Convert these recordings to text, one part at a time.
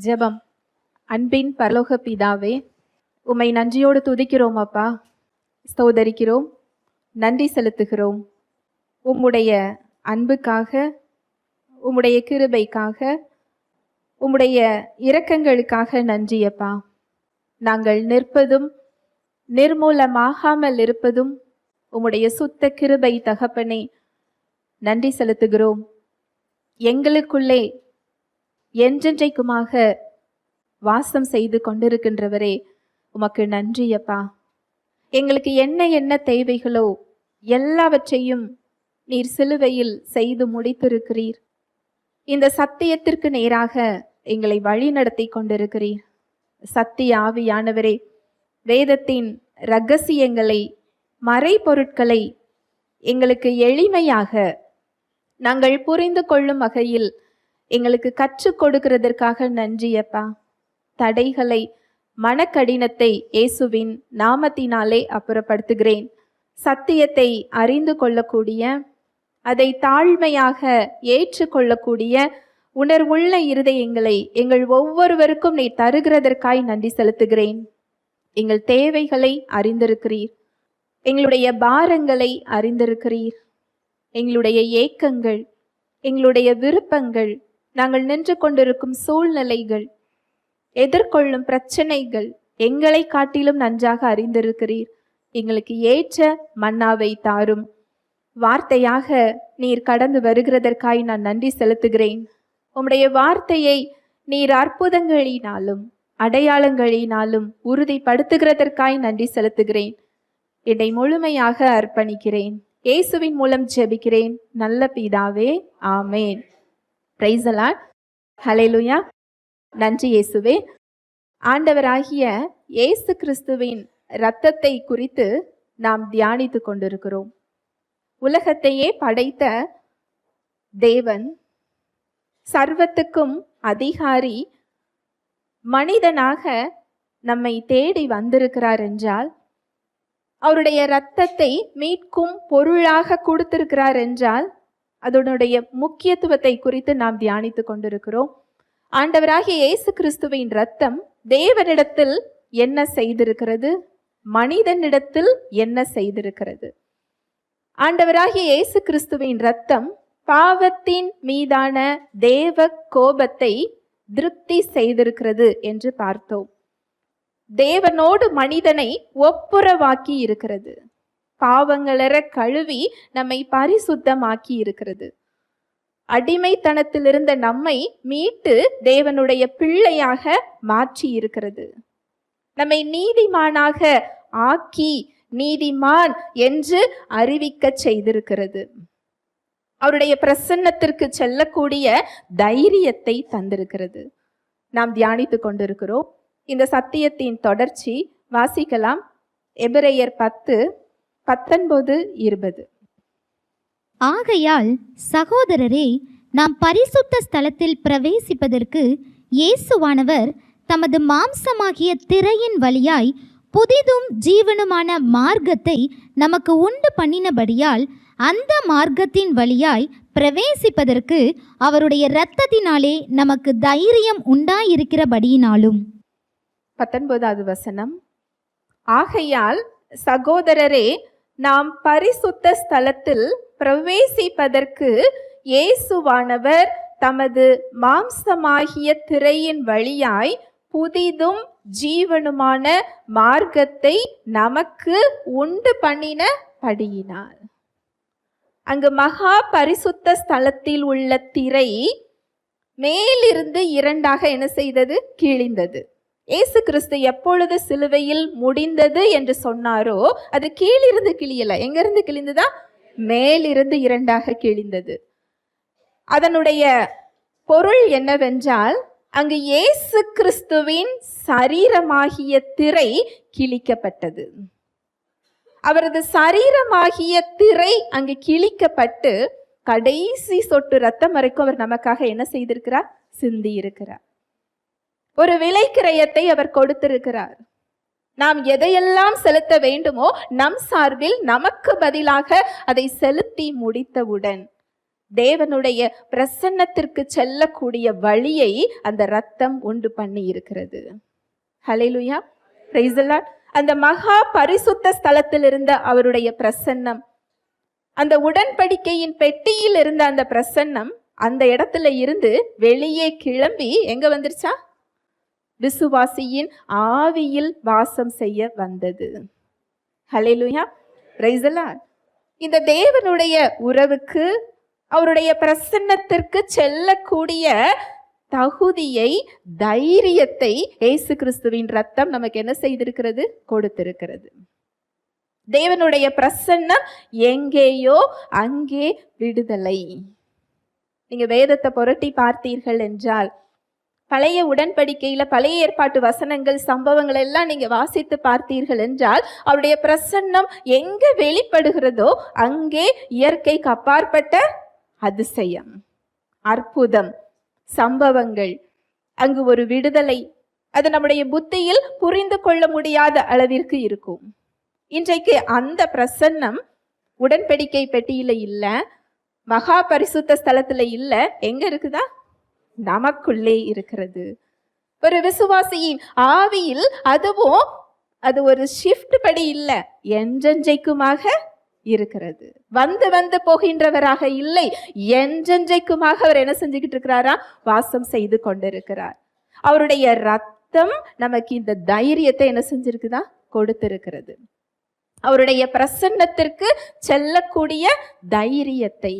ஜெபம். அன்பின் பரலோக பிதாவே, உம்மை நன்றியோடு துதிக்கிறோம் அப்பா, ஸ்தோதரிக்கிறோம், நன்றி செலுத்துகிறோம். உம்முடைய அன்புக்காக, உம்முடைய கிருபைக்காக, உம்முடைய இரக்கங்களுக்காக நன்றி அப்பா. நாங்கள் நிற்பதும் நிர்மூலமாகாமல் இருப்பதும் உம்முடைய சுத்த கிருபை தகப்பனே, நன்றி செலுத்துகிறோம். எங்களுக்குள்ளே என்றென்றைக்குமாக வாசம் செய்து கொண்டிருக்கின்றவரே, உமக்கு நன்றி அப்பா. எங்களுக்கு என்ன என்ன தேவைகளோ எல்லாவற்றையும் நீர் சிலுவையில் செய்து முடித்திருக்கிறீர். இந்த சத்தியத்திற்கு நேராக எங்களை வழி நடத்தி கொண்டிருக்கிறீர். சத்திய ஆவியானவரே, வேதத்தின் இரகசியங்களை, மறைபொருட்களை எங்களுக்கு எளிமையாக நாங்கள் புரிந்து கொள்ளும் வகையில் எங்களுக்கு கற்றுக் கொடுக்கிறதற்காக நன்றி அப்பா. தடைகளை, மனக்கடினத்தை இயேசுவின் நாமத்தினாலே அப்புறப்படுத்துகிறேன். சத்தியத்தை அறிந்து கொள்ளக்கூடிய, அதை தாழ்மையாக ஏற்றுக்கொள்ளக்கூடிய உணர்வுள்ள இருதயங்களை எங்கள் ஒவ்வொருவருக்கும் நீ தருகிறதற்காய் நன்றி செலுத்துகிறேன். எங்கள் தேவைகளை அறிந்திருக்கிறீர், எங்களுடைய பாரங்களை அறிந்திருக்கிறீர், எங்களுடைய ஏக்கங்கள், எங்களுடைய விருப்பங்கள், நாங்கள் நின்று கொண்டிருக்கும் சூழ்நிலைகள், எதிர்கொள்ளும் பிரச்சனைகள் எங்களை காட்டிலும் நன்றாக அறிந்திருக்கிறீர். எங்களுக்கு ஏற்ற மன்னாவை தாரும். வார்த்தையாக நீர் கடந்து வருகிறதற்காய் நான் நன்றி செலுத்துகிறேன். உம்முடைய வார்த்தையை நீர் அற்புதங்களினாலும் அடையாளங்களினாலும் உறுதிப்படுத்துகிறதற்காய் நன்றி செலுத்துகிறேன். என்னை முழுமையாக அர்ப்பணிக்கிறேன். இயேசுவின் மூலம் ஜெபிக்கிறேன் நல்ல பிதாவே, ஆமேன். Price the Lord. ஹல்லேலூயா. நன்றி இயேசுவே. ஆண்டவராகிய இயேசு கிறிஸ்துவின் இரத்தத்தை குறித்து நாம் தியானித்து கொண்டிருக்கிறோம். உலகத்தையே படைத்த தேவன், சர்வத்துக்கும் அதிகாரி, மனிதனாக நம்மை தேடி வந்திருக்கிறார் என்றால், அவருடைய இரத்தத்தை மீட்கும் பொருளாக கொடுத்திருக்கிறார் என்றால், அதனுடைய முக்கியத்துவத்தை குறித்து நாம் தியானித்து கொண்டிருக்கிறோம். ஆண்டவராகிய இயேசு கிறிஸ்துவின் இரத்தம் தேவனிடத்தில் என்ன செய்திருக்கிறது, மனிதனிடத்தில் என்ன செய்திருக்கிறது? ஆண்டவராகிய இயேசு கிறிஸ்துவின் இரத்தம் பாவத்தின் மீதான தேவ கோபத்தை திருப்தி செய்திருக்கிறது என்று பார்த்தோம். தேவனோடு மனிதனை ஒப்புரவாக்கி இருக்கிறது. பாவங்களற கழுவி நம்மை பரிசுத்தமாக்கி இருக்கிறது. அடிமைத்தனத்தில் இருந்த நம்மை மீட்டு தேவனுடைய பிள்ளையாக மாற்றி இருக்கிறது. நம்மை நீதிமானாக ஆக்கி நீதிமான் என்று அறிவிக்க செய்திருக்கிறது. அவருடைய பிரசன்னத்திற்கு செல்லக்கூடிய தைரியத்தை தந்திருக்கிறது. நாம் தியானித்து கொண்டிருக்கிறோம். இந்த சத்தியத்தின் தொடர்ச்சி வாசிக்கலாம். எபிரேயர் 10:19-20. ஆகையால் சகோதரரே, நாம் பரிசுத்த ஸ்தலத்தில் பிரவேசிப்பதற்கு இயேசுவானவர் தமது மாம்சமாகிய திரையின் வழியாய் புதிதும் ஜீவனுமான மார்க்கத்தை நமக்கு உண்டு பண்ணினபடியால் அந்த மார்க்கத்தின் வழியாய் பிரவேசிப்பதற்கு அவருடைய இரத்தத்தினாலே நமக்கு தைரியம் உண்டாயிருக்கிறபடியினாலும். 19வது வசனம். ஆகையால் சகோதரரே, நாம் பரிசுத்த ஸ்தலத்தில் பிரவேசிப்பதற்கு இயேசுவானவர் தமது மாம்சமாகிய திரையின் வழியாய் புதிதும் ஜீவனுமான மார்க்கத்தை நமக்கு உண்டு பண்ணினபடியினால். அங்கு மகா பரிசுத்த ஸ்தலத்தில் உள்ள திரை மேலிருந்து இரண்டாக என்ன செய்தது? கிழிந்தது. இயேசு கிறிஸ்து எப்பொழுது சிலுவையில் முடிந்தது என்று சொன்னாரோ, அது கீழிருந்து கிழியல. எங்கிருந்து கிழிந்ததா? மேலிருந்து இரண்டாக கிழிந்தது. அதனுடைய பொருள் என்னவென்றால், அங்கு இயேசு கிறிஸ்துவின் சரீரமாகிய திரை கிழிக்கப்பட்டது. அவரது சரீரமாகிய திரை அங்கு கிழிக்கப்பட்டு கடைசி சொட்டு ரத்தம் வரைக்கும் அவர் நமக்காக என்ன செய்திருக்கிறார்? சிந்தி இருக்கிறார். ஒரு விலைக்கிரயத்தை அவர் கொடுத்திருக்கிறார். நாம் எதையெல்லாம் செலுத்த வேண்டுமோ நம் சார்பில் நமக்கு பதிலாக அதை செலுத்தி முடித்தவுடன் தேவனுடைய பிரசன்னத்திற்கு செல்லக்கூடிய வழியை அந்த ரத்தம் உண்டு பண்ணி இருக்கிறது. ஹல்லேலூயா, பிரைஸ் தி லார்ட். அந்த மகா பரிசுத்த ஸ்தலத்தில் இருந்த அவருடைய பிரசன்னம், அந்த உடன்படிக்கையின் பெட்டியில் இருந்த அந்த பிரசன்னம் அந்த இடத்துல இருந்து வெளியே கிளம்பி எங்க வந்துருச்சா? விசுவாசியின் ஆவியில் வாசம் செய்ய வந்தது. ஹல்லேலூயா, பிரைஸ் தி லார்ட். இந்த தேவனுடைய உறவுக்கு, அவருடைய பிரசன்னத்திற்கு செல்லக்கூடிய தகுதியை, தைரியத்தை இயேசு கிறிஸ்துவின் ரத்தம் நமக்கு என்ன செய்திருக்கிறது? கொடுத்திருக்கிறது. தேவனுடைய பிரசன்னம் எங்கேயோ அங்கே விடுதலை. நீங்க வேதத்தை புரட்டி பார்த்தீர்கள் என்றால், பழைய உடன்படிக்கையில பழைய ஏற்பாட்டு வசனங்கள், சம்பவங்கள் எல்லாம் நீங்க வாசித்து பார்த்தீர்கள் என்றால், அவருடைய பிரசன்னம் எங்க வெளிப்படுகிறதோ அங்கே இயற்கைக்கு அப்பாற்பட்ட அதிசயம், அற்புதம், சம்பவங்கள், அங்கு ஒரு விடுதலை, அது நம்முடைய புத்தியில் புரிந்து கொள்ள முடியாத அளவிற்கு இருக்கும். இன்றைக்கு அந்த பிரசன்னம் உடன்படிக்கை பெட்டியில இல்ல, மகா பரிசுத்த ஸ்தலத்துல இல்ல, எங்க இருக்குதா? நமக்குள்ளே இருக்கிறது. ஒரு விசுவாசியின் ஆவியில் அதுவும் அது ஒரு ஷிஃப்ட் படி இல்ல, என்றென்றைக்குமாக இருக்கிறது. வந்து வந்து போகின்றவராக இல்லை, என்றென்றைக்குமாக அவர் என்ன செஞ்சுக்கிட்டு இருக்கிறாரா? வாசம் செய்து கொண்டிருக்கிறார். அவருடைய ரத்தம் நமக்கு இந்த தைரியத்தை என்ன செஞ்சிருக்குதா? கொடுத்திருக்கிறது. அவருடைய பிரசன்னத்திற்கு செல்லக்கூடிய தைரியத்தை.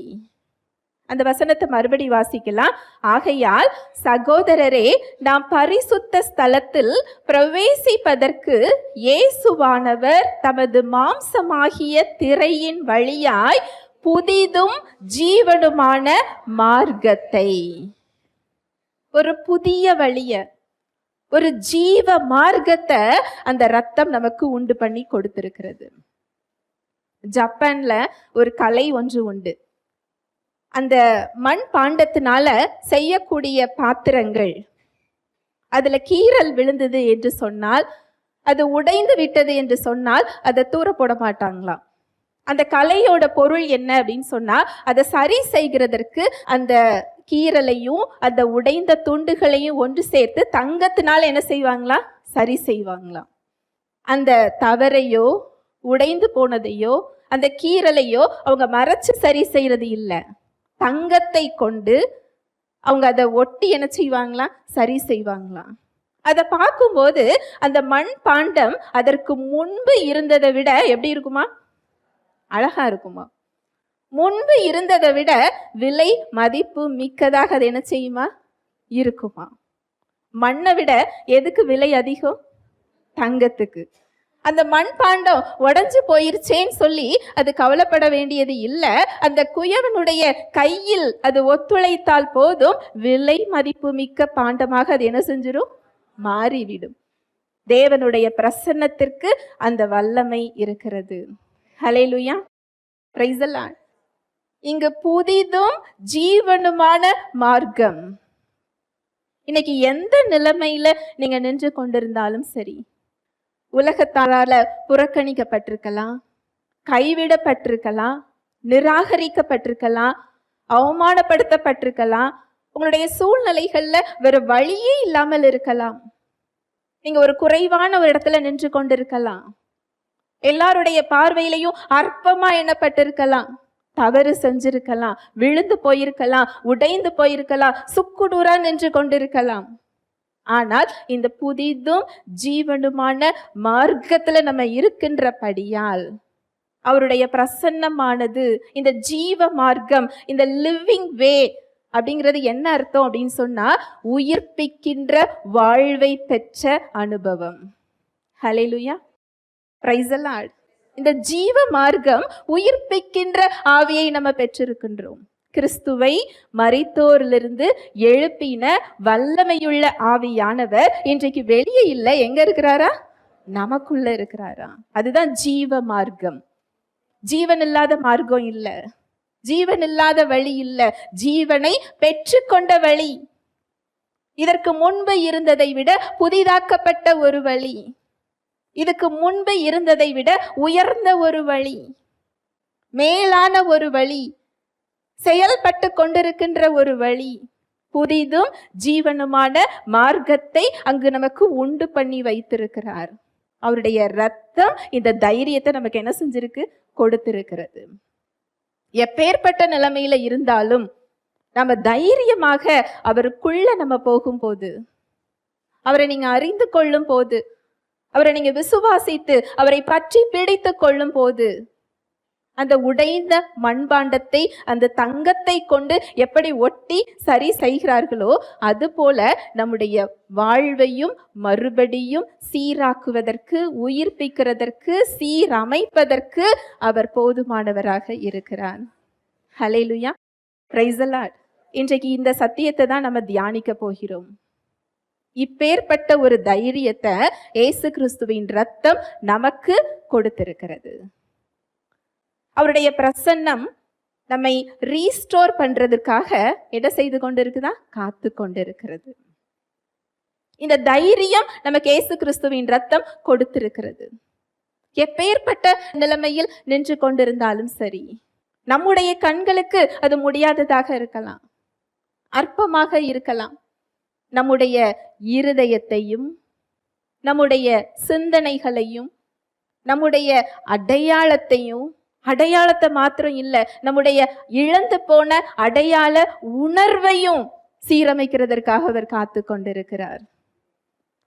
அந்த வசனத்தை மறுபடி வாசிக்கலாம். ஆகையால் சகோதரரே, நாம் பரிசுத்த ஸ்தலத்தில் பிரவேசிப்பதற்கு இயேசுவானவர் தமது மாம்சமாகிய திரையின் வழியாய் புதிதும் ஜீவனுமான மார்க்கத்தை, ஒரு புதிய வழிய, ஒரு ஜீவ மார்க்கத்தை அந்த ரத்தம் நமக்கு உண்டு பண்ணி கொடுத்திருக்கிறது. ஜப்பான்ல ஒரு கலை ஒன்று உண்டு. அந்த மண் பாண்டத்தினால செய்யக்கூடிய பாத்திரங்கள், அதுல கீறல் விழுந்தது என்று சொன்னால், அது உடைந்து விட்டது என்று சொன்னால் அதை தூர போட மாட்டாங்களாம். அந்த கலையோட பொருள் என்ன அப்படின்னு சொன்னா, அதை சரி செய்கிறதற்கு அந்த கீறலையும் அந்த உடைந்த துண்டுகளையும் ஒன்று சேர்த்து தங்கத்தினால என்ன செய்வாங்களா? சரி செய்வாங்களாம். அந்த தவறையோ உடைந்து போனதையோ அந்த கீறலையோ அவங்க மறைச்சு சரி செய்யறது இல்லை, தங்கத்தை கொண்டு அவங்க அதை ஒட்டி என்ன செய்வாங்களாம்? சரி செய்வாங்களாம். அதை பார்க்கும்போது அந்த மண் பாண்டம் அதற்கு முன்பு இருந்ததை விட எப்படி இருக்குமா? அழகா இருக்குமா? முன்பு இருந்ததை விட விலை மதிப்பு மிக்கதாக அது என்ன செய்யுமா? இருக்குமா? மண்ணை விட எதுக்கு விலை அதிகம்? தங்கத்துக்கு. அந்த மண் பாண்டம் உடைஞ்சு போயிருச்சேன்னு சொல்லி அது கவலைப்பட வேண்டியது இல்லை. அந்த குயவனுடைய கையில் அது ஒத்துழைத்தால் போதும், விலை மதிப்பு மிக்க பாண்டமாக அது என்ன செஞ்சிடும்? மாறிவிடும். தேவனுடைய பிரசன்னத்திற்கு அந்த வல்லமை இருக்கிறது. ஹல்லேலூயா, பிரைஸ் தி லார்ட். இங்கு புதிதும் ஜீவனுமான மார்க்கம். இன்னைக்கு எந்த நிலைமையில நீங்க நின்று கொண்டிருந்தாலும் சரி, உலகத்தாரால புறக்கணிக்கப்பட்டிருக்கலாம், கைவிடப்பட்டிருக்கலாம், நிராகரிக்கப்பட்டிருக்கலாம், அவமானப்படுத்தப்பட்டிருக்கலாம், உங்களுடைய சூழ்நிலைகள்ல வேற வழியே இல்லாமல் இருக்கலாம், நீங்க ஒரு குறைவான ஒரு இடத்துல நின்று கொண்டிருக்கலாம், எல்லாருடைய பார்வையிலையும் அற்பமா எண்ணப்பட்டிருக்கலாம், தவறு செஞ்சிருக்கலாம், விழுந்து போயிருக்கலாம், உடைந்து போயிருக்கலாம், சுக்குநூறா நின்று கொண்டிருக்கலாம். ஆனால் இந்த புதிதும் ஜீவனுமான மார்க்கத்துல நம்ம இருக்கின்றபடியால் அவருடைய பிரசன்னமானது, இந்த ஜீவ மார்க்கம், இந்த லிவிங் வே அப்படிங்கிறது என்ன அர்த்தம் அப்படின்னு சொன்னா, உயிர்ப்பிக்கின்ற வாழ்வை பெற்ற அனுபவம். ஹல்லேலூயா, பிரைஸ் தி லார்ட். இந்த ஜீவ மார்க்கம் உயிர்ப்பிக்கின்ற ஆவியை நம்ம பெற்றிருக்கின்றோம். கிறிஸ்துவை மரித்தோரிலிருந்து எழுப்பின வல்லமையுள்ள ஆவியானவர் இன்றைக்கு வெளியே இல்லை, எங்க இருக்கிறாரா? நமக்குள்ள இருக்கிறாரா? அதுதான் ஜீவ மார்க்கம். ஜீவன் இல்லாத மார்க்கம் இல்ல, ஜீவன் இல்லாத வழி இல்ல, ஜீவனை பெற்றுக்கொண்ட வழி. இதற்கு முன்பு இருந்ததை விட புதிதாக்கப்பட்ட ஒரு வழி, இதுக்கு முன்பு இருந்ததை விட உயர்ந்த ஒரு வழி, மேலான ஒரு வழி, செயல்பட்டு கொண்டிருக்கின்ற ஒரு வழி, புதிதும் ஜீவனுமான மார்க்கத்தை அங்கு நமக்கு உண்டு பண்ணி வைத்திருக்கிறார். அவருடைய ரத்தம் இந்த தைரியத்தை நமக்கு என்ன செஞ்சிருக்கு? கொடுத்திருக்கிறது. எப்பேற்பட்ட நிலைமையில இருந்தாலும் நம்ம தைரியமாக அவருக்குள்ள நம்ம போகும்போது, அவரை நீங்க அறிந்து கொள்ளும் போது, அவரை நீங்க விசுவாசித்து அவரை பற்றி பிடித்து கொள்ளும் போது, அந்த உடைந்த மண்பாண்டத்தை அந்த தங்கத்தை கொண்டு எப்படி ஒட்டி சரி செய்கிறார்களோ அது போல நம்முடைய வாழ்வையும் மறுபடியும் சீராக்குவதற்கு, உயிர்ப்பிக்கிறதற்கு, சீரமைப்பதற்கு அவர் போதுமானவராக இருக்கிறார். ஹல்லேலூயா, பிரைஸ் தி லார்ட். இன்றைக்கு இந்த சத்தியத்தை தான் நம்ம தியானிக்க போகிறோம். இப்பேற்பட்ட ஒரு தைரியத்தை இயேசு கிறிஸ்துவின் ரத்தம் நமக்கு கொடுத்திருக்கிறது. அவருடைய பிரசன்னம் நம்மை ரீஸ்டோர் பண்றதுக்காக என்ன செய்து கொண்டிருக்குதா? காத்து கொண்டிருக்கிறது. இந்த தைரியம் நமக்கு இயேசு கிறிஸ்துவின் ரத்தம் கொடுத்திருக்கிறது. எப்பேற்பட்ட நிலைமையில் நின்று கொண்டிருந்தாலும் சரி, நம்முடைய கண்களுக்கு அது முடியாததாக இருக்கலாம், அற்பமாக இருக்கலாம். நம்முடைய இருதயத்தையும் நம்முடைய சிந்தனைகளையும் நம்முடைய அடையாளத்தை மாத்திரம் இல்லை, நம்முடைய இழந்து போன அடையாள உணர்வையும் சீரமைக்கிறதற்காக அவர் காத்து கொண்டிருக்கிறார்.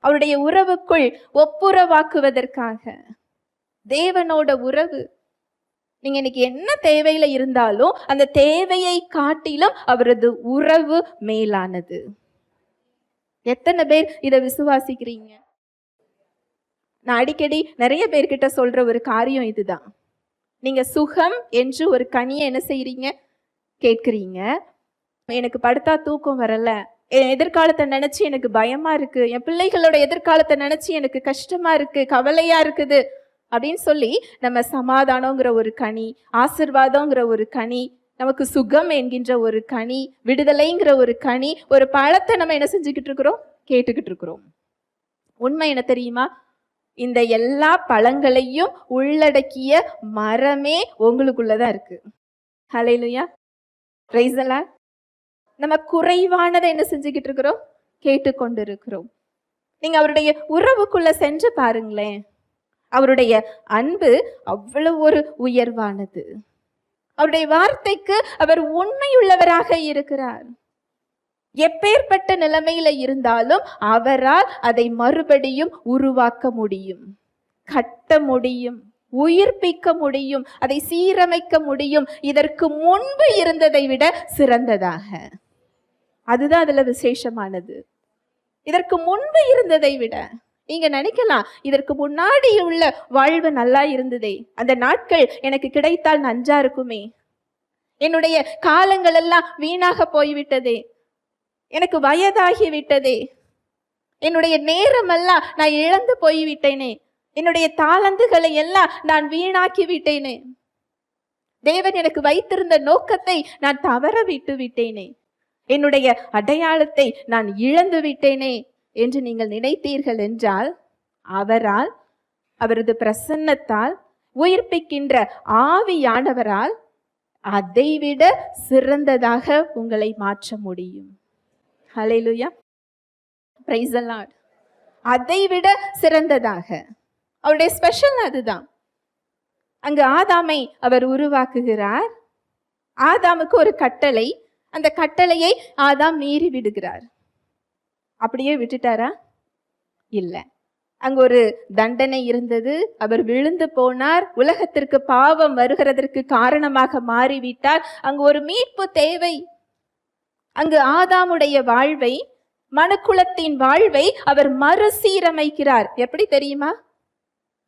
அவருடைய உறவுக்குள் ஒப்புரவாக்குவதற்காக. தேவனோட உறவு, நீங்க இன்னைக்கு என்ன தேவையில இருந்தாலும் அந்த தேவையை காட்டிலும் அவரது உறவு மேலானது. எத்தனை பேர் இதை விசுவாசிக்கிறீங்க? நான் அடிக்கடி நிறைய பேர்கிட்ட சொல்ற ஒரு காரியம் இதுதான். நீங்க சுகம் என்று ஒரு கனியை என்ன செய்யறீங்க? கேட்கிறீங்க. எனக்கு படுத்தா தூக்கம் வரல, என் எதிர்காலத்தை நினைச்சு எனக்கு பயமா இருக்கு, என் பிள்ளைகளோட எதிர்காலத்தை நினைச்சு எனக்கு கஷ்டமா இருக்கு, கவலையா இருக்குது அப்படின்னு சொல்லி நம்ம சமாதானங்கிற ஒரு கனி, ஆசீர்வாதங்கிற ஒரு கனி, நமக்கு சுகம் என்கின்ற ஒரு கனி, விடுதலைங்கிற ஒரு கனி, ஒரு பழத்தை நம்ம என்ன செஞ்சுக்கிட்டு இருக்கிறோம்? கேட்டுக்கிட்டு இருக்கிறோம். உண்மை என்ன தெரியுமா? இந்த எல்லா பழங்களையும் உள்ளடக்கிய மரமே உங்களுக்குள்ளதான் இருக்கு. ஹல்லேலூயா, பிரைஸ் தி லார்ட். நம்ம குறைவானதை என்ன செஞ்சுக்கிட்டு இருக்கிறோம்? கேட்டுக்கொண்டு இருக்கிறோம். நீங்க அவருடைய உறவுக்குள்ள சென்று பாருங்களேன். அவருடைய அன்பு அவ்வளவு ஒரு உயர்வானது. அவருடைய வார்த்தைக்கு அவர் உண்மையுள்ளவராக இருக்கிறார். எப்பேற்பட்ட நிலைமையில இருந்தாலும் அவரால் அதை மறுபடியும் உருவாக்க முடியும், கட்ட முடியும், உயிர்ப்பிக்க முடியும், அதை சீரமைக்க முடியும், இதற்கு முன்பு இருந்ததை விட சிறந்ததாக. அதுதான் அதுல விசேஷமானது. இதற்கு முன்பு இருந்ததை விட. நீங்க நினைக்கலாம், இதற்கு முன்னாடி உள்ள வாழ்வு நல்லா இருந்ததே, அந்த நாட்கள் எனக்கு கிடைத்தால் நன்றா இருக்குமே, என்னுடைய காலங்கள் எல்லாம் வீணாக போய்விட்டதே, எனக்கு வயதாகி விட்டதே, என்னுடைய நேரம் எல்லாம் நான் இழந்து போய்விட்டேனே, என்னுடைய தாளந்துகளை எல்லாம் நான் வீணாக்கி விட்டேனே, தேவன் எனக்கு வைத்திருந்த நோக்கத்தை நான் தவற விட்டு விட்டேனே, என்னுடைய அடையாளத்தை நான் இழந்து விட்டேனே என்று நீங்கள் நினைத்தீர்கள் என்றால், அவரால், அவரது பிரசன்னத்தால், உயிர்ப்பிக்கின்ற ஆவியானவரால் அதைவிட சிறந்ததாக உங்களை மாற்ற முடியும். ஹல்லேலூயா, பிரைஸ் தி லார்ட். அதைவிட சிறந்ததாக. அவருடைய ஸ்பெஷல் அதுதான். அங்கு ஆதாமை அவர் உருவாக்குகிறார். ஆதாமுக்கு ஒரு கட்டளை, அந்த கட்டளையை ஆதாம் மீறி விடுகிறார். அப்படியே விட்டுட்டாரா? இல்லை. அங்கு ஒரு தண்டனை இருந்தது. அவர் விழுந்து போனார், உலகத்திற்கு பாவம் வருகிறதற்கு காரணமாக மாறிவிட்டார். அங்கு ஒரு மீட்பு தேவை. அங்கு ஆதாமுடைய வாழ்வை, மனுக்குலத்தின் வாழ்வை அவர் மறுசீரமைக்கிறார். எப்படி தெரியுமா?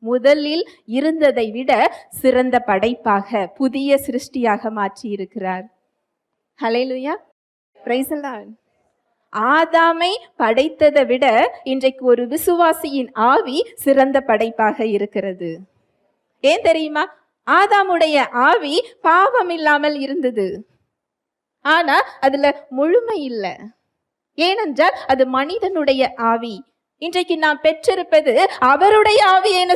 முதலில் இருந்ததை விட சிறந்த படைப்பாக, புதிய சிருஷ்டியாக மாற்றி இருக்கிறார். ஹல்லேலூயா, பிரைஸ் தி லார்ட். ஆதாமை படைத்ததை விட இன்றைக்கு ஒரு விசுவாசியின் ஆவி சிறந்த படைப்பாக இருக்கிறது. ஏன் தெரியுமா? ஆதாமுடைய ஆவி பாவம் இல்லாமல் இருந்தது, ஆனா அதுல முழுமை இல்லை. ஏனென்றால் அது மனிதனுடைய ஆவி. இன்றைக்கு நாம் பெற்றிருப்பது அவருடைய ஆவியை என்ன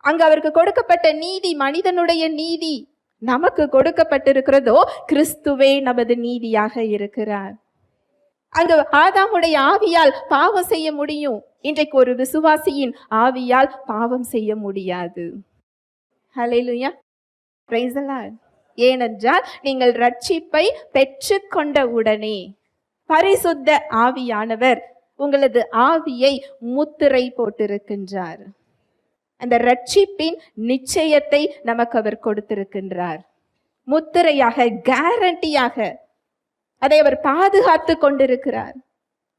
அங்க அவருக்கு கொடுக்கப்பட்ட நீதி மனிதனுடைய நீதி, நமக்கு கொடுக்கப்பட்டிருக்கிறதோ கிறிஸ்துவே நமது நீதியாக இருக்கிறார். அங்கு ஆதாமுடைய ஆவியால் பாவம் செய்ய முடியும், இன்றைக்கு ஒரு விசுவாசியின் ஆவியால் பாவம் செய்ய முடியாது. ஹல்லேலூயா, பிரைஸ் தி லார்ட். ஏனென்றால் நீங்கள் ரட்சிப்பை பெற்றுக்கொண்ட உடனே பரிசுத்த ஆவியானவர் உங்களது ஆவியை முத்திரை போட்டிருக்கின்றார். அந்த ரட்சிப்பின் நிச்சயத்தை நமக்கு அவர் கொடுத்திருக்கின்றார். முத்திரையாக, கேரண்டியாக அதை அவர் பாதுகாத்து கொண்டிருக்கிறார்.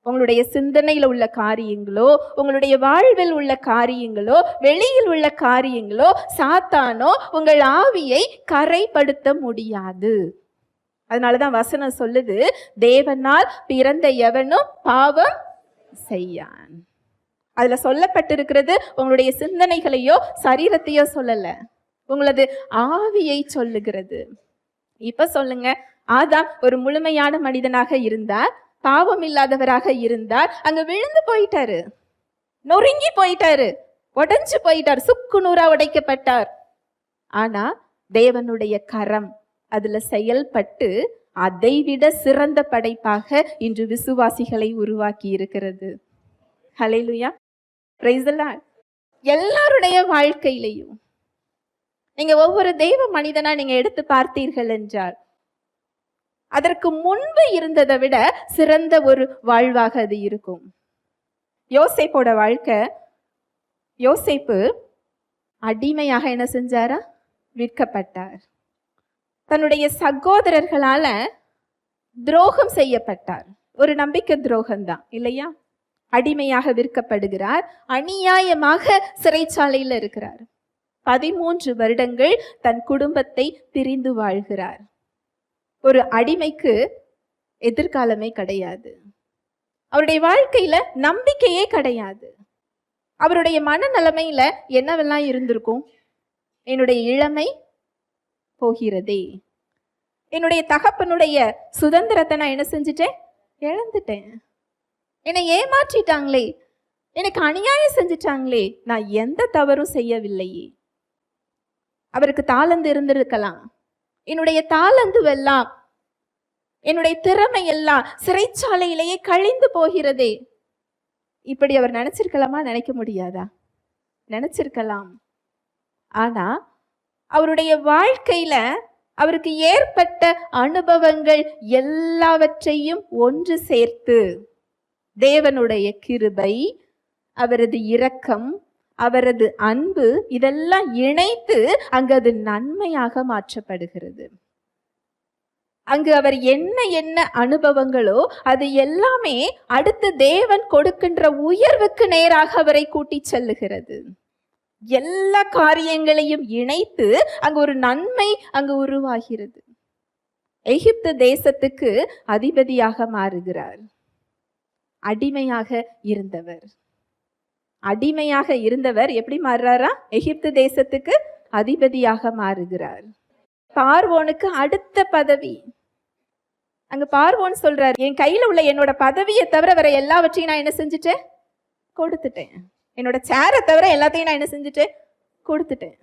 உங்களுடைய சிந்தனையில் உள்ள காரியங்களோ, உங்களுடைய வாழ்வில் உள்ள காரியங்களோ, வெளியில் உள்ள காரியங்களோ, சாத்தானோ உங்கள் ஆவியை கரைப்படுத்த முடியாது. அதனாலதான் வசனம் சொல்லுது, தேவனால் பிறந்த எவனும் பாவம் செய்யான். அதுல சொல்லப்பட்டிருக்கிறது உங்களுடைய சிந்தனைகளையோ சரீரத்தையோ சொல்லல, உங்களது ஆவியை சொல்லுகிறது. இப்ப சொல்லுங்க, ஆதாம் ஒரு முழுமையான மனிதனாக இருந்தார், பாவம் இல்லாதவராக இருந்தார். அங்க விழுந்து போயிட்டாரு, நொறுங்கி போயிட்டாரு, உடைஞ்சு போயிட்டார், சுக்கு நூறா உடைக்கப்பட்டார். ஆனா தேவனுடைய கரம் அதுல செயல்பட்டு அதைவிட சிறந்த படைப்பாக இன்று விசுவாசிகளை உருவாக்கி இருக்கிறது. ஹல்லேலூயா, பிரைஸ் தி லார்ட். எல்லாருடைய வாழ்க்கையிலையும் நீங்க ஒவ்வொரு தெய்வ மனிதனா நீங்க எடுத்து பார்த்தீர்கள் என்றால் அதற்கு முன்பு இருந்ததை விட சிறந்த ஒரு வாழ்வாக அது இருக்கும். யோசேப்போட வாழ்க்கை, யோசேப்பு அடிமையாக என்ன செஞ்சாரா? விற்கப்பட்டார். தன்னுடைய சகோதரர்களால துரோகம் செய்யப்பட்டார். ஒரு நம்பிக்கை துரோகம் தான் இல்லையா? அடிமையாக விற்கப்படுகிறார், அநியாயமாக சிறைச்சாலையில் இருக்கிறார். 13 வருடங்கள் தன் குடும்பத்தை பிரிந்து வாழ்கிறார். ஒரு அடிமைக்கு எதிர்காலமே கிடையாது. அவருடைய வாழ்க்கையில நம்பிக்கையே கிடையாது. அவருடைய மனநிலைமையில என்னவெல்லாம் இருந்திருக்கும்? என்னுடைய இளமை போகிறதே, என்னுடைய தகப்பனுடைய சுதந்திரத்தை நான் என்ன செஞ்சுட்டேன்? இழந்துட்டேன். என்னை ஏமாற்றிட்டாங்களே, எனக்கு அநியாயம் செஞ்சுட்டாங்களே, நான் எந்த தவறும் செய்யவில்லையே. அவருக்கு தாளந்து இருந்திருக்கலாம், என்னுடைய தாளந்துவெல்லாம், என்னுடைய திறமை எல்லாம் சிறைச்சாலையிலேயே கழிந்து போகிறதே. இப்படி அவர் நினைச்சிருக்கலாமா? நினைக்க முடியாதா? நினைச்சிருக்கலாம். ஆனா அவருடைய வாழ்க்கையில அவருக்கு ஏற்பட்ட அனுபவங்கள் எல்லாவற்றையும் ஒன்று சேர்த்து தேவனுடைய கிருபை, அவரது இரக்கம், அவரது அன்பு, இதெல்லாம் இணைத்து அங்கு அது நன்மையாக மாற்றப்படுகிறது. அங்கு அவர் என்ன அனுபவங்களோ அது எல்லாமே அடுத்து தேவன் கொடுக்கின்ற உயர்வுக்கு நேராக அவரை கூட்டி செல்லுகிறது. எல்லா காரியங்களையும் இணைத்து அங்கு ஒரு நன்மை அங்கு உருவாகிறது. எகிப்து தேசத்துக்கு அதிபதியாக மாறுகிறார். அடிமையாக இருந்தவர் எப்படி மாறுறாரா? எகிப்து தேசத்துக்கு அதிபதியாக மாறுகிறார். பார்வோனுக்கு அடுத்த பதவி. அங்க பார்வோன் சொல்றார், என் கையில உள்ள என்னோட பதவியை தவிர வேற எல்லாவற்றையும் நான் என்ன செஞ்சுட்டேன்? கொடுத்துட்டேன். என்னோட சேரை தவிர எல்லாத்தையும் நான் என்ன செஞ்சுட்டேன்? கொடுத்துட்டேன்.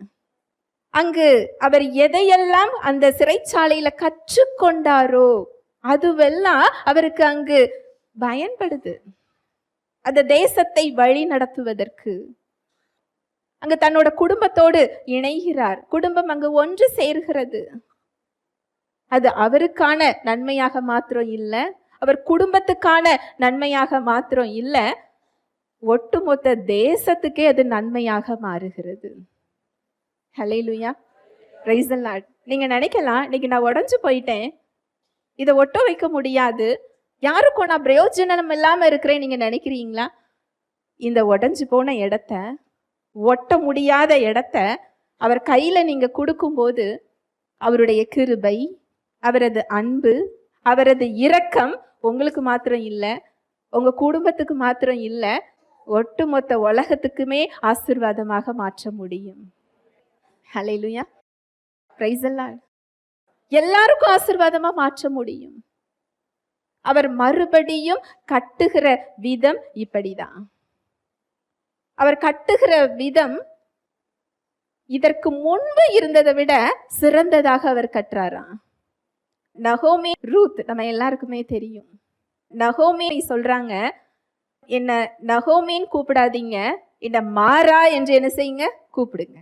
அங்கு அவர் எதையெல்லாம் அந்த சிறைச்சாலையில கற்றுக்கொண்டாரோ அதுவெல்லாம் அவருக்கு அங்கு பயன்படுது. அந்த தேசத்தை வழி நடத்துவதற்கு அங்கு தன்னோட குடும்பத்தோடு இணைகிறார். குடும்பம் அங்கு ஒன்று சேர்கிறது. அது அவருக்கான நன்மையாக மாத்திரம் இல்லை, அவர் குடும்பத்துக்கான நன்மையாக மாத்திரம் இல்லை, ஒட்டுமொத்த தேசத்துக்கே அது நன்மையாக மாறுகிறது. ஹல்லேலூயா, பிரைஸ் தி லார்ட். நீங்க நினைக்கலாம், இன்னைக்கு நான் உடைஞ்சு போயிட்டேன், இதை ஒட்ட வைக்க முடியாது, யாருக்கும் நான் பிரயோஜனம் இல்லாம இருக்கிறேன் நீங்க நினைக்கிறீங்களா? இந்த உடைஞ்சு போன இடத்த, ஒட்ட முடியாத இடத்த அவர் கையில நீங்க கொடுக்கும்போது அவருடைய கிருபை, அவரது அன்பு, அவரது இரக்கம் உங்களுக்கு மாத்திரம் இல்லை, உங்க குடும்பத்துக்கு மாத்திரம் இல்லை, ஒட்டுமொத்த உலகத்துக்குமே ஆசீர்வாதமாக மாற்ற முடியும். ஹல்லேலூயா, பிரைஸ் தி லார்ட். எல்லாருக்கும் ஆசீர்வாதமா மாற்ற முடியும். அவர் மறுபடியும் கட்டுகிற விதம் இப்படிதான். அவர் கட்டுகிற விதம் இதற்கு முன்பு இருந்ததை விட சிறந்ததாக அவர் கற்றாராம். நகோமி, ரூத் நம்ம எல்லாருக்குமே தெரியும். நகோமி சொல்றாங்க, என்ன நகோமின்னு கூப்பிடாதீங்க, என்ன மாறா என்று என்ன செய்யுங்க, கூப்பிடுங்க.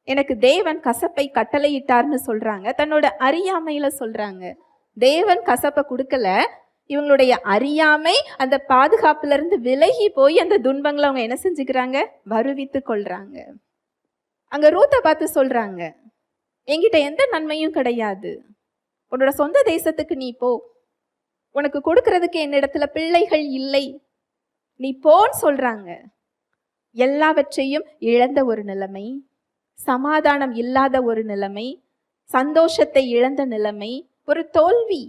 எனக்கு தேவன் கசப்பை கட்டளையிட்டார்னு சொல்றாங்க. தன்னோட அறியாமையில சொல்றாங்க. தேவன் கசப்பை கொடுக்கல, இவங்களுடைய அறியாமை அந்த பாதுகாப்புல இருந்து விலகி போய் அந்த துன்பங்களை அவங்க என்ன செஞ்சுக்கிறாங்க, வருவித்து கொள்றாங்க. அங்க ரூத்தை பார்த்து சொல்றாங்க, என்கிட்ட எந்த நன்மையும் கிடையாது, உன்னோட சொந்த தேசத்துக்கு நீ போ, உனக்கு கொடுக்கறதுக்கு என்னிடத்துல பிள்ளைகள் இல்லை, நீ போன்னு சொல்றாங்க. எல்லாவற்றையும் இழந்த ஒரு நிலைமை, சமாதானம் இல்லாத ஒரு நிலைமை, சந்தோஷத்தை இழந்த நிலைமை, ஒரு தோல்வி.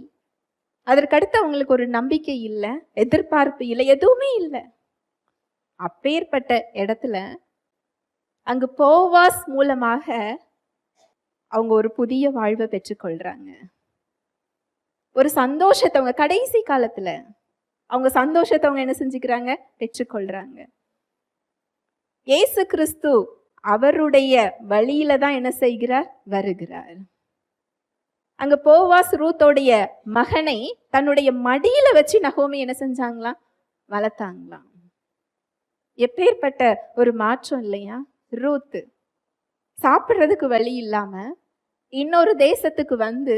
அதற்கடுத்து அவங்களுக்கு ஒரு நம்பிக்கை இல்லை, எதிர்பார்ப்பு இல்லை, எதுவுமே இல்லை. அப்பேற்பட்ட இடத்துல அங்கு போவாஸ் மூலமாக அவங்க ஒரு புதிய வாழ்வை பெற்றுக்கொள்றாங்க. ஒரு சந்தோஷத்தை அவங்க கடைசி காலத்துல அவங்க சந்தோஷத்தை அவங்க என்ன செஞ்சுக்கிறாங்க, பெற்றுக்கொள்றாங்க. இயேசு கிறிஸ்து அவருடைய வழியில தான் என்ன செய்கிறார், வருகிறார். அங்க போவாஸ் ரூத்தோடைய மகனை தன்னுடைய மடியில வச்சு நகோமி என்ன செஞ்சாங்களாம், வளர்த்தாங்களாம். எப்பேற்பட்ட ஒரு மாற்றம் இல்லையா. ரூத் சாப்பிட்றதுக்கு வழி இல்லாம இன்னொரு தேசத்துக்கு வந்து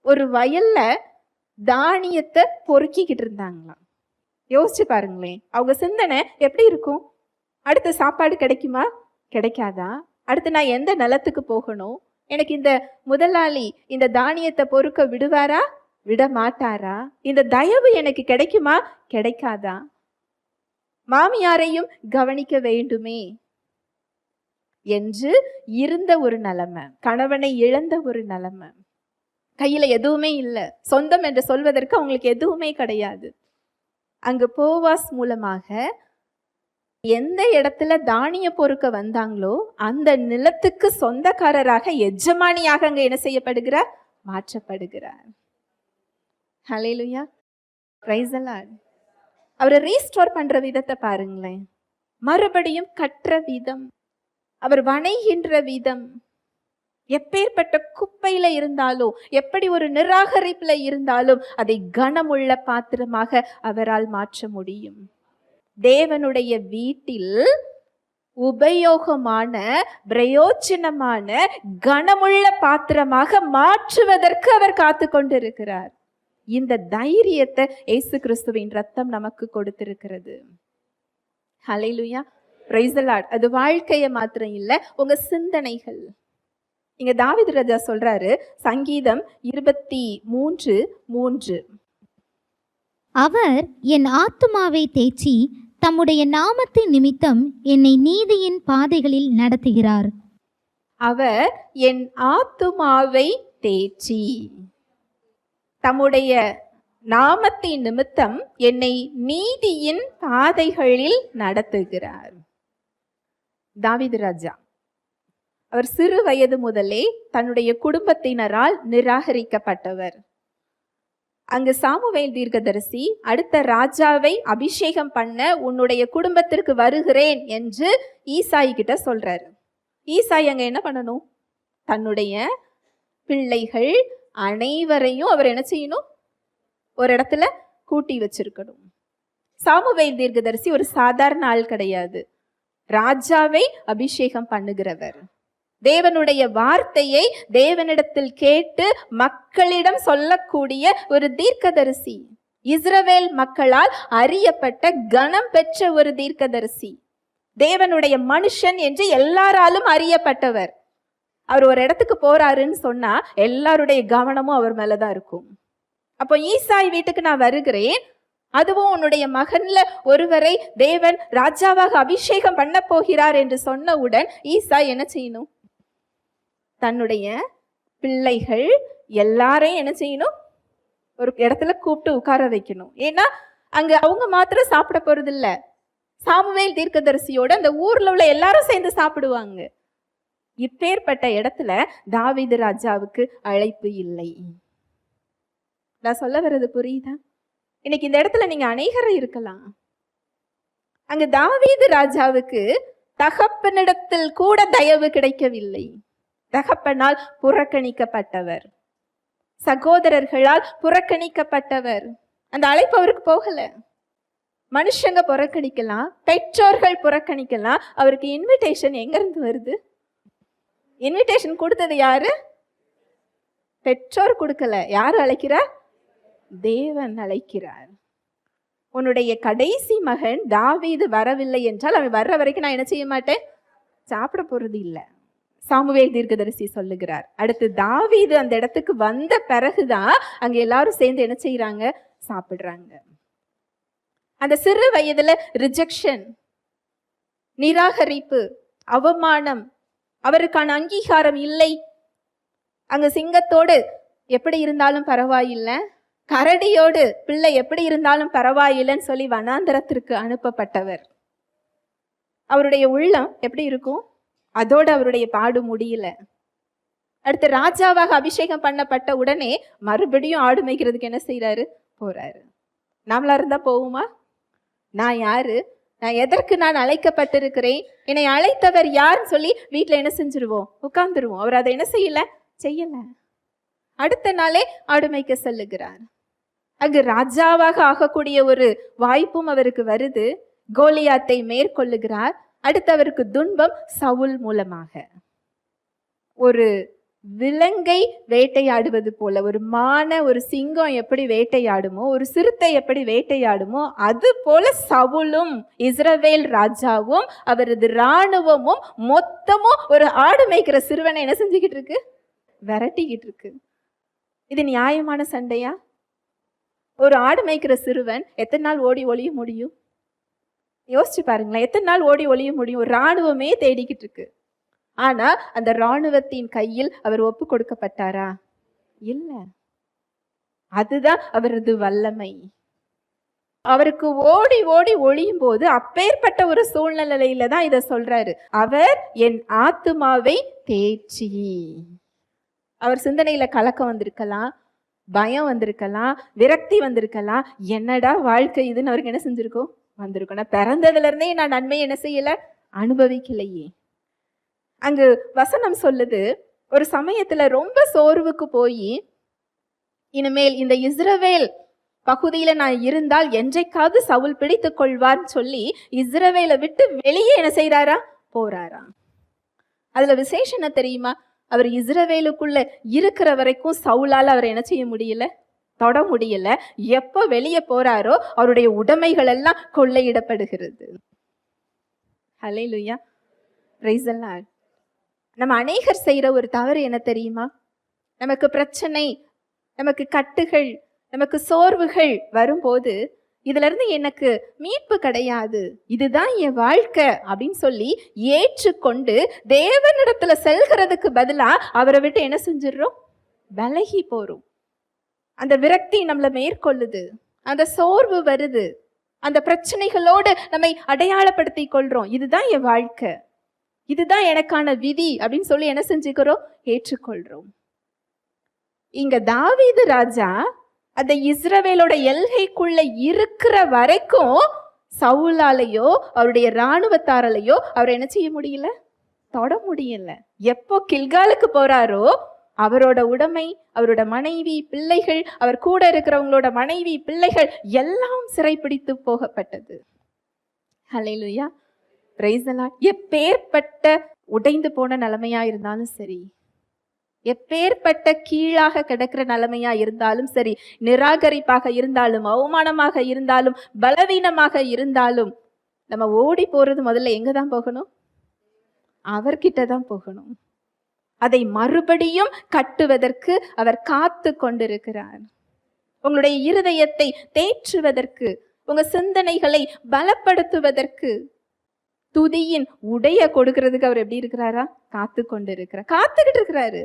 ஒரு வயல்ல தானியத்தை பொறுக்கிக்கிட்டு இருந்தாங்களாம். யோசிச்சு பாருங்களேன், அவங்க சிந்தனை எப்படி இருக்கும்? அடுத்த சாப்பாடு கிடைக்குமா, கிடைக்காதா? அடுத்து நான் எந்த நிலத்துக்கு போகணும்? எனக்கு இந்த முதலாளி இந்த தானியத்தை பொறுக்க விடுவாரா, விட மாட்டாரா? இந்த தயவு எனக்கு கிடைக்குமா, கிடைக்காதா? மாமியாரையும் கவனிக்க வேண்டுமே என்று இருந்த ஒரு நிலைமை, கணவனை இழந்த ஒரு நிலைமை, கையில எதுவுமே இல்லை, சொந்தம் என்று சொல்வதற்கு அவங்களுக்கு எதுவுமே கிடையாது. அங்கு போவாஸ் மூலமாக எந்த இடத்துல தானிய பொறுக்க வந்தாங்களோ அந்த நிலத்துக்கு சொந்தக்காரராக, எஜமானியாக அங்க என்ன செய்யப்படுகிறார், மாற்றப்படுகிறார். ஹல்லேலூயா, பிரைஸ் தி லார்ட். அவரை ரீஸ்டோர் பண்ற விதத்தை பாருங்களேன், மறுபடியும் கற்ற விதம், அவர் வணைகின்ற விதம், எப்பேற்பட்ட குப்பையில இருந்தாலும், எப்படி ஒரு நிராகரிப்புல இருந்தாலும் அதை கனமுள்ள பாத்திரமாக அவரால் மாற்ற முடியும். தேவனுடைய வீட்டில் உபயோகமான, பிரயோஜனமான, கனமுள்ள பாத்திரமாக மாற்றுவதற்கு அவர் காத்து கொண்டிருக்கிறார். இந்த தைரியத்தை இயேசு கிறிஸ்துவின் ரத்தம் நமக்கு கொடுத்திருக்கிறது. ஹல்லேலூயா, பிரைஸ் தி லார்ட். அது வாழ்க்கையை மாத்திரம் இல்ல, உங்க சிந்தனைகள். இங்க தாவீது ராஜா சொல்றாரு, சங்கீதம் 23:3, அவர் என் ஆத்துமாவை தேற்றி தம்முடைய நாமத்தின் நிமித்தம் என்னை நீதியின் பாதைகளில் நடத்துகிறார். அவர் என் ஆத்துமாவை தேற்றி தம்முடைய நாமத்தின் நிமித்தம் என்னை நீதியின் பாதைகளில் நடத்துகிறார். தாவீது ராஜா அவர் சிறு வயது முதலே தன்னுடைய குடும்பத்தினரால் நிராகரிக்கப்பட்டவர். அங்கு சாமுவேல் தீர்க்கதரிசி அடுத்த ராஜாவை அபிஷேகம் பண்ண உன்னுடைய குடும்பத்திற்கு வருகிறேன் என்று ஈசாய் கிட்ட சொல்றாரு. ஈசாய் அங்க என்ன பண்ணணும், தன்னுடைய பிள்ளைகள் அனைவரையும் அவர் என்ன செய்யணும், ஒரு இடத்துல கூட்டி வச்சிருக்கணும். சாமுவேல் தீர்க்கதரிசி ஒரு சாதாரண ஆள் கிடையாது, ராஜாவை அபிஷேகம் பண்ணுகிறவர். தேவனுடைய வார்த்தையை தேவனிடத்தில் கேட்டு மக்களிடம் சொல்லக்கூடிய ஒரு தீர்க்கதரிசி. இஸ்ரவேல் மக்களால் அறியப்பட்ட கனம் பெற்ற ஒரு தீர்க்கதரிசி, தேவனுடைய மனுஷன் என்று எல்லாராலும் அறியப்பட்டவர். அவர் ஒரு இடத்துக்கு போறாருன்னு சொன்னா எல்லாருடைய கவனமும் அவர் மேலதான் இருக்கும். அப்போ ஈசாய் வீட்டுக்கு நான் வருகிறேன், அதுவும் உன்னுடைய மகன்ல ஒருவரை தேவன் ராஜாவாக அபிஷேகம் பண்ண போகிறார் என்று சொன்னவுடன் ஈசாய் என்ன செய்யணும், தன்னுடைய பிள்ளைகள் எல்லாரையும் என்ன செய்யணும், ஒரு இடத்துல கூப்பிட்டு உட்கார வைக்கணும். ஏன்னா அங்க அவங்க மாத்திரம் சாப்பிட போறது இல்ல, சாமுவேல் தீர்க்கதரிசியோட அந்த ஊர்ல உள்ள எல்லாரும் சேர்ந்து சாப்பிடுவாங்க. இப்பேற்பட்ட இடத்துல தாவீது ராஜாவுக்கு அழைப்பு இல்லை. நான் சொல்ல வர்றது புரியுதா? இன்னைக்கு இந்த இடத்துல நீங்க அநேகரை இருக்கலாம். அங்க தாவீது ராஜாவுக்கு தகப்பனிடத்தில் கூட தயவு கிடைக்கவில்லை. தகப்பனால் புறக்கணிக்கப்பட்டவர், சகோதரர்களால் புறக்கணிக்கப்பட்டவர். அந்த அழைப்பு அவருக்கு போகல. மனுஷங்க புறக்கணிக்கலாம், பெற்றோர்கள் புறக்கணிக்கலாம், அவருக்கு இன்விடேஷன் எங்க இருந்து வருது? இன்விடேஷன் கொடுத்தது யாரு? பெற்றோர் கொடுக்கல. யார் அழைக்கிறார்? தேவன் அழைக்கிறார். உன்னுடைய கடைசி மகன் தாவீது வரவில்லை என்றால் அவன் வர்ற வரைக்கும் நான் என்ன செய்ய மாட்டேன், சாப்பிட போறது இல்லை. சாமுவேல் தீர்க்கதரிசி சொல்லுகிறார். அடுத்து தாவீது அந்த இடத்துக்கு வந்த பிறகுதான் அங்க எல்லாரும் சேர்ந்து என்ன செய்யறாங்க, சாப்பிடுறாங்க. அந்த சிறு வயதுல ரிஜெக்ஷன், நிராகரிப்பு, அவமானம், அவருக்கான அங்கீகாரம் இல்லை. அங்க சிங்கத்தோடு எப்படி இருந்தாலும் பரவாயில்லை, கரடியோடு பிள்ளை எப்படி இருந்தாலும் பரவாயில்லைன்னு சொல்லி வனாந்தரத்திற்கு அனுப்பப்பட்டவர். அவருடைய உள்ளம் எப்படி இருக்கும்? அதோடு அவருடைய பாடு முடியல. அடுத்து ராஜாவாக அபிஷேகம் பண்ணப்பட்ட உடனே மறுபடியும் ஆடு மேய்க்கிறதுக்கு என்ன செய்யறாரு, போறாரு. நாமளா இருந்தா போகுமா? நான் யாரு, நான் எதற்கு நான் அழைக்கப்பட்டிருக்கிறேன், என்னை அழைத்தவர் யாருன்னு சொல்லி வீட்டுல என்ன செஞ்சிருவோம், உட்கார்ந்துருவோம். அவர் அதை என்ன செய்யல. அடுத்த நாளே ஆடு மேய்க்க செல்லுகிறார். அங்கு ராஜாவாக ஆகக்கூடிய ஒரு வாய்ப்பும் அவருக்கு வருது. கோலியாத்தை மேற்கொள்ளுகிறார். அடுத்து அவருக்கு துன்பம் சவுல் மூலமாக. ஒரு விலங்கை வேட்டையாடுவது போல, ஒரு மான, ஒரு சிங்கம் எப்படி வேட்டையாடுமோ, ஒரு சிறுத்தை எப்படி வேட்டையாடுமோ, அது போல சவுலும் இஸ்ரவேல் ராஜாவும் அவரது இராணுவமும் மொத்தமும் ஒரு ஆடு மேய்க்கிற சிறுவனை என்ன செஞ்சுக்கிட்டு இருக்கு, விரட்டிக்கிட்டு இருக்கு. இது நியாயமான சண்டையா? ஒரு ஆடு மேய்க்கிற சிறுவன் எத்தனை நாள் ஓடி ஒளிய முடியும்? யோசிச்சு பாருங்களேன், எத்தனை நாள் ஓடி ஒளிய முடியும்? ஒரு இராணுவமே தேடிக்கிட்டு இருக்கு. ஆனா அந்த இராணுவத்தின் கையில் அவர் ஒப்பு கொடுக்கப்பட்டாரா? இல்ல. அதுதான் அவரது வல்லமை. அவருக்கு ஓடி ஓடி ஒளியும் போது அப்பேற்பட்ட ஒரு சூழ்நிலையில தான் இதை சொல்றாரு. அவர் என் ஆத்துமாவை தேற்றி. அவர் சிந்தனையில கலக்கம் வந்திருக்கலாம், பயம் வந்திருக்கலாம், விரக்தி வந்திருக்கலாம். என்னடா வாழ்க்கை இதுன்னு அவருக்கு என்ன செஞ்சிருக்கோம், வந்திருக்கும். நான் பிறந்ததுல இருந்தே நான் நன்மை என்ன செய்யல, அனுபவிக்கலையே. அங்கு வசனம் சொல்லுது, ஒரு சமயத்துல ரொம்ப சோர்வுக்கு போய், இனிமேல் இந்த இஸ்ரவேல் பகுதியில நான் இருந்தால் என்றைக்காவது சவுல் பிடித்து கொள்வார்னு சொல்லி இஸ்ரவேலை விட்டு வெளியே என்ன செய்யறாரா, போறாரா. அதுல விசேஷம் என்ன தெரியுமா? அவர் இஸ்ரவேலுக்குள்ள இருக்கிற வரைக்கும் சவுலால் அவர் என்ன செய்ய முடியல, தொட முடியல. எப்போ வெளியே போறாரோ அவருடைய உடைமைகள் எல்லாம் கொள்ளையிடப்படுகிறது. ஹல்லேலூயா, பிரைஸ் தி லார்ட். நம்ம அநேகர் செய்யற ஒரு தவறு என்ன தெரியுமா? நமக்கு பிரச்சனை, நமக்கு கட்டுகள், நமக்கு சோர்வுகள் வரும்போது இதுல இருந்து எனக்கு மீட்பு கிடையாது, இதுதான் என் வாழ்க்கை அப்படின்னு சொல்லி ஏற்றுக்கொண்டு தேவனிடத்துல செல்கிறதுக்கு பதிலா அவரை விட்டு என்ன செஞ்சிடறோம், விலகி போறோம். அந்த விரக்தி நம்மளை மேற்கொள்ளுது, அந்த சோர்வு வருது, அந்த பிரச்சனைகளோடு நம்மை அடையாளப்படுத்தி கொள்றோம். இதுதான் என் வாழ்க்கை, இதுதான் எனக்கான விதி அப்படின்னு சொல்லி என்ன செஞ்சுக்கிறோம், ஏற்றுக்கொள்றோம். இங்க தாவீது ராஜா அந்த இஸ்ரவேலோட எல்கைக்குள்ள இருக்கிற வரைக்கும் சவுலாலையோ அவருடைய இராணுவத்தாராலையோ அவர் என்ன செய்ய முடியல, தொட முடியல. எப்போ கில்காலுக்கு போறாரோ அவரோட உடைமை, அவரோட மனைவி, பிள்ளைகள், அவர் கூட இருக்கிறவங்களோட மனைவி, பிள்ளைகள் எல்லாம் சிறைப்பிடித்து போகப்பட்டது. ஹல்லேலூயா, பிரைஸ் தி லார்ட். எப்பேற்பட்ட உடைந்து போன நிலைமையா இருந்தாலும் சரி, எப்பேற்பட்ட கீழாக கிடக்கிற நிலைமையா இருந்தாலும் சரி, நிராகரிப்பாக இருந்தாலும், அவமானமாக இருந்தாலும், பலவீனமாக இருந்தாலும், நம்ம ஓடி போறது முதல்ல எங்க தான் போகணும், அவர்கிட்ட தான் போகணும். அதை மறுபடியும் கட்டுவதற்கு அவர் காத்து கொண்டிருக்கிறார். உங்களுடைய இருதயத்தை தேற்றுவதற்கு, உங்க சிந்தனைகளை பலப்படுத்துவதற்கு, துதியின் உடைய கொடுக்கிறதுக்கு அவர் எப்படி இருக்கிறாரா, காத்து கொண்டு இருக்கிறார், காத்துக்கிட்டு இருக்கிறாரு.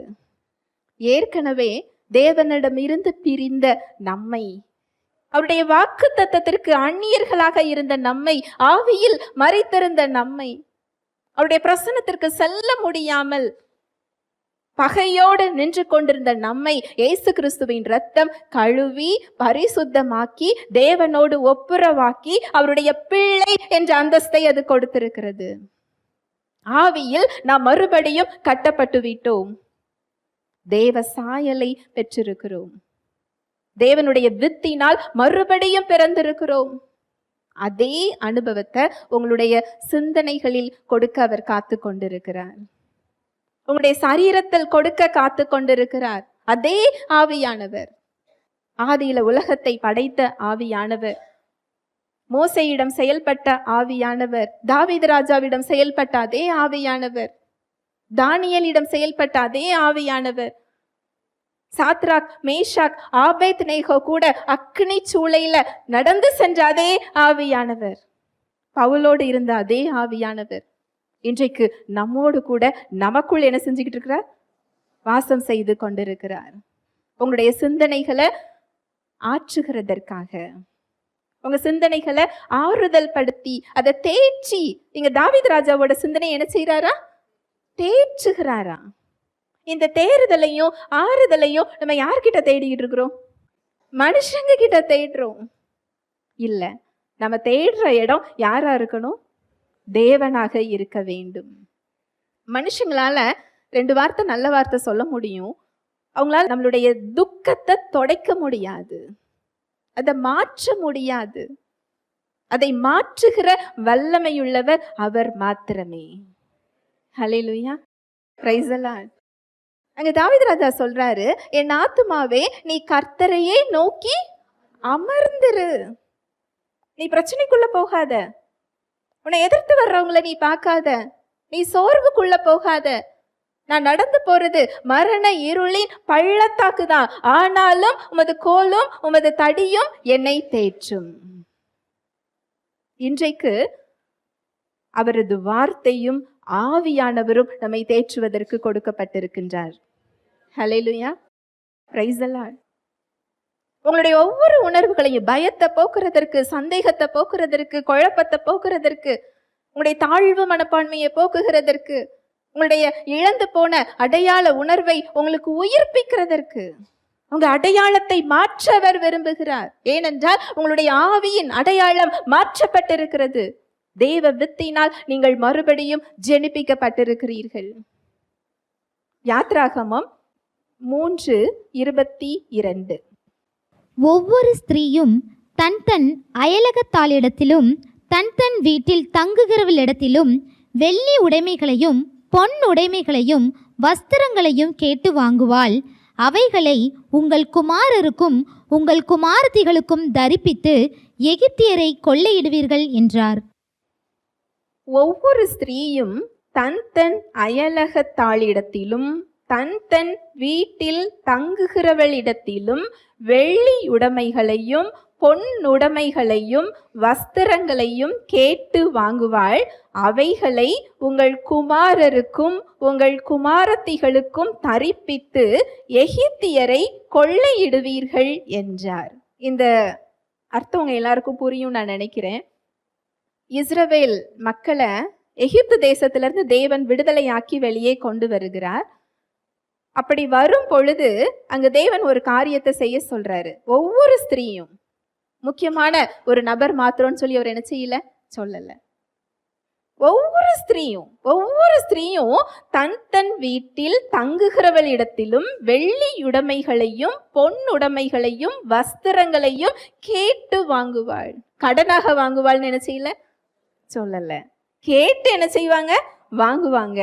ஏற்கனவே தேவனிடம் இருந்து பிரிந்த நம்மை, அவருடைய வாக்கு தத்தத்திற்கு அந்நியர்களாக இருந்த நம்மை, ஆவியில் மறைத்திருந்த நம்மை, அவருடைய பிரசன்னத்திற்கு செல்ல முடியாமல் பகையோடு நின்று கொண்டிருந்த நம்மை இயேசு கிறிஸ்துவின் இரத்தம் கழுவி பரிசுத்தமாக்கி தேவனோடு ஒப்புரவாக்கி அவருடைய பிள்ளை என்ற அந்தஸ்தை அது கொடுத்திருக்கிறது. ஆவியில் நாம் மறுபடியும் கட்டப்பட்டு விட்டோம். தேவ சாயலை பெற்றிருக்கிறோம். தேவனுடைய வித்தினால் மறுபடியும் பிறந்திருக்கிறோம். அதே அனுபவத்தை உங்களுடைய சிந்தனைகளில் கொடுக்க அவர் காத்து கொண்டிருக்கிறார். உங்களுடைய சரீரத்தில் கொடுக்க காத்து கொண்டிருக்கிறார். அதே ஆவியானவர், ஆதியில உலகத்தை படைத்த ஆவியானவர், மோசேயிடம் செயல்பட்ட ஆவியானவர், தாவீது ராஜாவிடம் செயல்பட்ட அதே ஆவியானவர், தானியேலிடம் செயல்பட்ட அதே ஆவியானவர், சாத்ராக் மேஷாக் ஆபேத்நேகோ கூட அக்னி சூளையில நடந்து சென்ற அதே ஆவியானவர், பவுலோடு இருந்த அதே ஆவியானவர் இன்றைக்கு நம்மோடு கூட நமக்குள் என்ன செஞ்சுக்கிட்டு இருக்கிறார்? வாசம் செய்து கொண்டிருக்கிறார். உங்களுடைய சிந்தனைகளை ஆற்றுகிறதற்காக, உங்க சிந்தனைகளை ஆறுதல் படுத்தி அதை தேய்ச்சி, இங்க தாவீது ராஜாவோட சிந்தனை என்ன செய்யறாரா? தேய்ச்சுகிறாரா. இந்த தேறுதலையும் ஆறுதலையும் நம்ம யார்கிட்ட தேடிக்கிட்டு இருக்கிறோம்? மனுஷங்க கிட்ட தேடுறோம். இல்ல, நம்ம தேடுற இடம் யாரா இருக்கணும்? தேவனாக இருக்க வேண்டும். மனுஷங்களால 2 வார்த்தை நல்ல வார்த்தை சொல்ல முடியும், அவங்களால நம்மளுடைய துக்கத்தை தொடைக்க முடியாது, அதை மாற்ற முடியாது. அதை மாற்றுகிற வல்லமையுள்ளவர் அவர் மாத்திரமே. ஹல்லேலூயா, பிரைஸ் தி லார்ட். அங்க தாவீது ராஜா சொல்றாரு, என் ஆத்துமாவே நீ கர்த்தரையே நோக்கி அமர்ந்திரு. நீ பிரச்சனைக்குள்ள போகாத, உன்னை எதிர்த்து வர்றவங்கள நீ பார்க்காத, நீ சோர்வுக்குள்ள போகாத. நான் நடந்து போறது மரண இருளின் பள்ளத்தாக்கு தான், ஆனாலும் உமது கோலும் உமது தடியும் என்னை தேற்றும். இன்றைக்கு அவரது வார்த்தையும் ஆவியானவரும் நம்மை தேற்றுவதற்கு கொடுக்கப்பட்டிருக்கின்றார். ஹல்லேலூயா, பிரைஸ் தி லார்ட். உங்களுடைய ஒவ்வொரு உணர்வுகளையும், பயத்தை போக்குறதற்கு, சந்தேகத்தை போக்குறதற்கு, குழப்பத்தை போக்குறதற்கு, உங்களுடைய தாழ்வு மனப்பான்மையை போக்குகிறதற்கு, உங்களுடைய இழந்து போன அடையாள உணர்வை உங்களுக்கு உயிர்ப்பிக்கிறதற்கு, உங்க அடையாளத்தை மாற்ற அவர் விரும்புகிறார். ஏனென்றால் உங்களுடைய ஆவியின் அடையாளம் மாற்றப்பட்டிருக்கிறது. தேவ வித்தினால் நீங்கள் மறுபடியும் ஜெனிப்பிக்கப்பட்டிருக்கிறீர்கள். யாத்ராகமம் 3:22. ஒவ்வொரு ஸ்திரீயும் தன் தன் அயலகத்தாளிடத்திலும் தன் தன் வீட்டில் தங்குகிறவளிடத்திலும் வெள்ளி உடைமைகளையும் பொன் உடைமைகளையும் வஸ்திரங்களையும் கேட்டு வாங்குவாள். அவைகளை உங்கள் குமாரருக்கும் உங்கள் குமாரத்திகளுக்கும் தரிப்பித்து எகிப்தியரை கொள்ளையிடுவீர்கள் என்றார். ஒவ்வொரு ஸ்திரீயும் தன் தன் அயலகத்தாளிடத்திலும் தன் தன் வீட்டில் தங்குகிறவளிடத்திலும் வெள்ளி உடைமைகளையும் பொன்னுடைமைகளையும் வஸ்திரங்களையும் கேட்டு வாங்குவாள். அவைகளை உங்கள் குமாரருக்கும் உங்கள் குமாரத்திகளுக்கும் தரிப்பித்து எகிப்தியரை கொள்ளையிடுவீர்கள் என்றார். இந்த அர்த்தம் உங்க எல்லாருக்கும் புரியும் நான் நினைக்கிறேன். இஸ்ரவேல் மக்களை எகிப்து தேசத்திலிருந்து தேவன் விடுதலையாக்கி வெளியே கொண்டு வருகிறார். அப்படி வரும் பொழுது அங்க தேவன் ஒரு காரியத்தை செய்ய சொல்றாரு. ஒவ்வொரு ஸ்திரீயும், முக்கியமான ஒரு நபர் மாத்திரம்னு சொல்லி அவர் என்ன செய்யல, சொல்லல. ஒவ்வொரு ஸ்திரீயும் தன் தன் வீட்டில் தங்குகிறவளிடத்திலும் வெள்ளி உடைமைகளையும் பொன்னுடைமைகளையும் வஸ்திரங்களையும் கேட்டு வாங்குவாள். கடனாக வாங்குவாள்னு என்ன செய்யல, சொல்லல. கேட்டு என்ன செய்வாங்க, வாங்குவாங்க.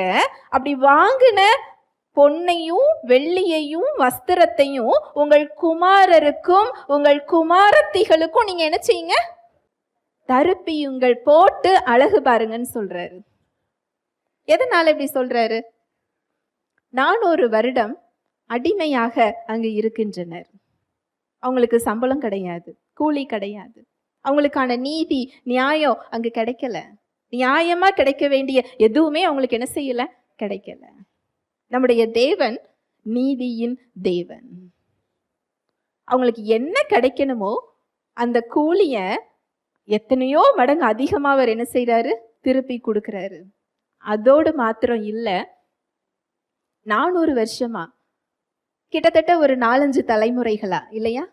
அப்படி வாங்கின பொன்னையும் வெள்ளியையும் வஸ்திரத்தையும் உங்கள் குமாரருக்கும் உங்கள் குமாரத்திகளுக்கும் நீங்க என்ன செய்யுங்க, தருப்பியுங்கள், போட்டு அழகு பாருங்கன்னு சொல்றாரு. எதனால இப்படி சொல்றாரு? 400 வருடம் அடிமையாக அங்கு இருக்கின்றனர். அவங்களுக்கு சம்பளம் கிடையாது, கூலி கிடையாது, அவங்களுக்கான நீதி நியாயம் அங்கு கிடைக்கல. நியாயமா கிடைக்க வேண்டிய எதுவுமே அவங்களுக்கு என்ன செய்யல, கிடைக்கல. நம்முடைய தேவன் நீதியின் தேவன். அவங்களுக்கு என்ன கிடைக்கணுமோ அந்த கூலிய எத்தனையோ மடங்கு அதிகமா அவர் என்ன செய்யறாரு, திருப்பி கொடுக்கிறாரு. அதோடு மாத்திரம் இல்ல, 400 வருஷமா கிட்டத்தட்ட ஒரு 4-5 தலைமுறைகளா இல்லையா,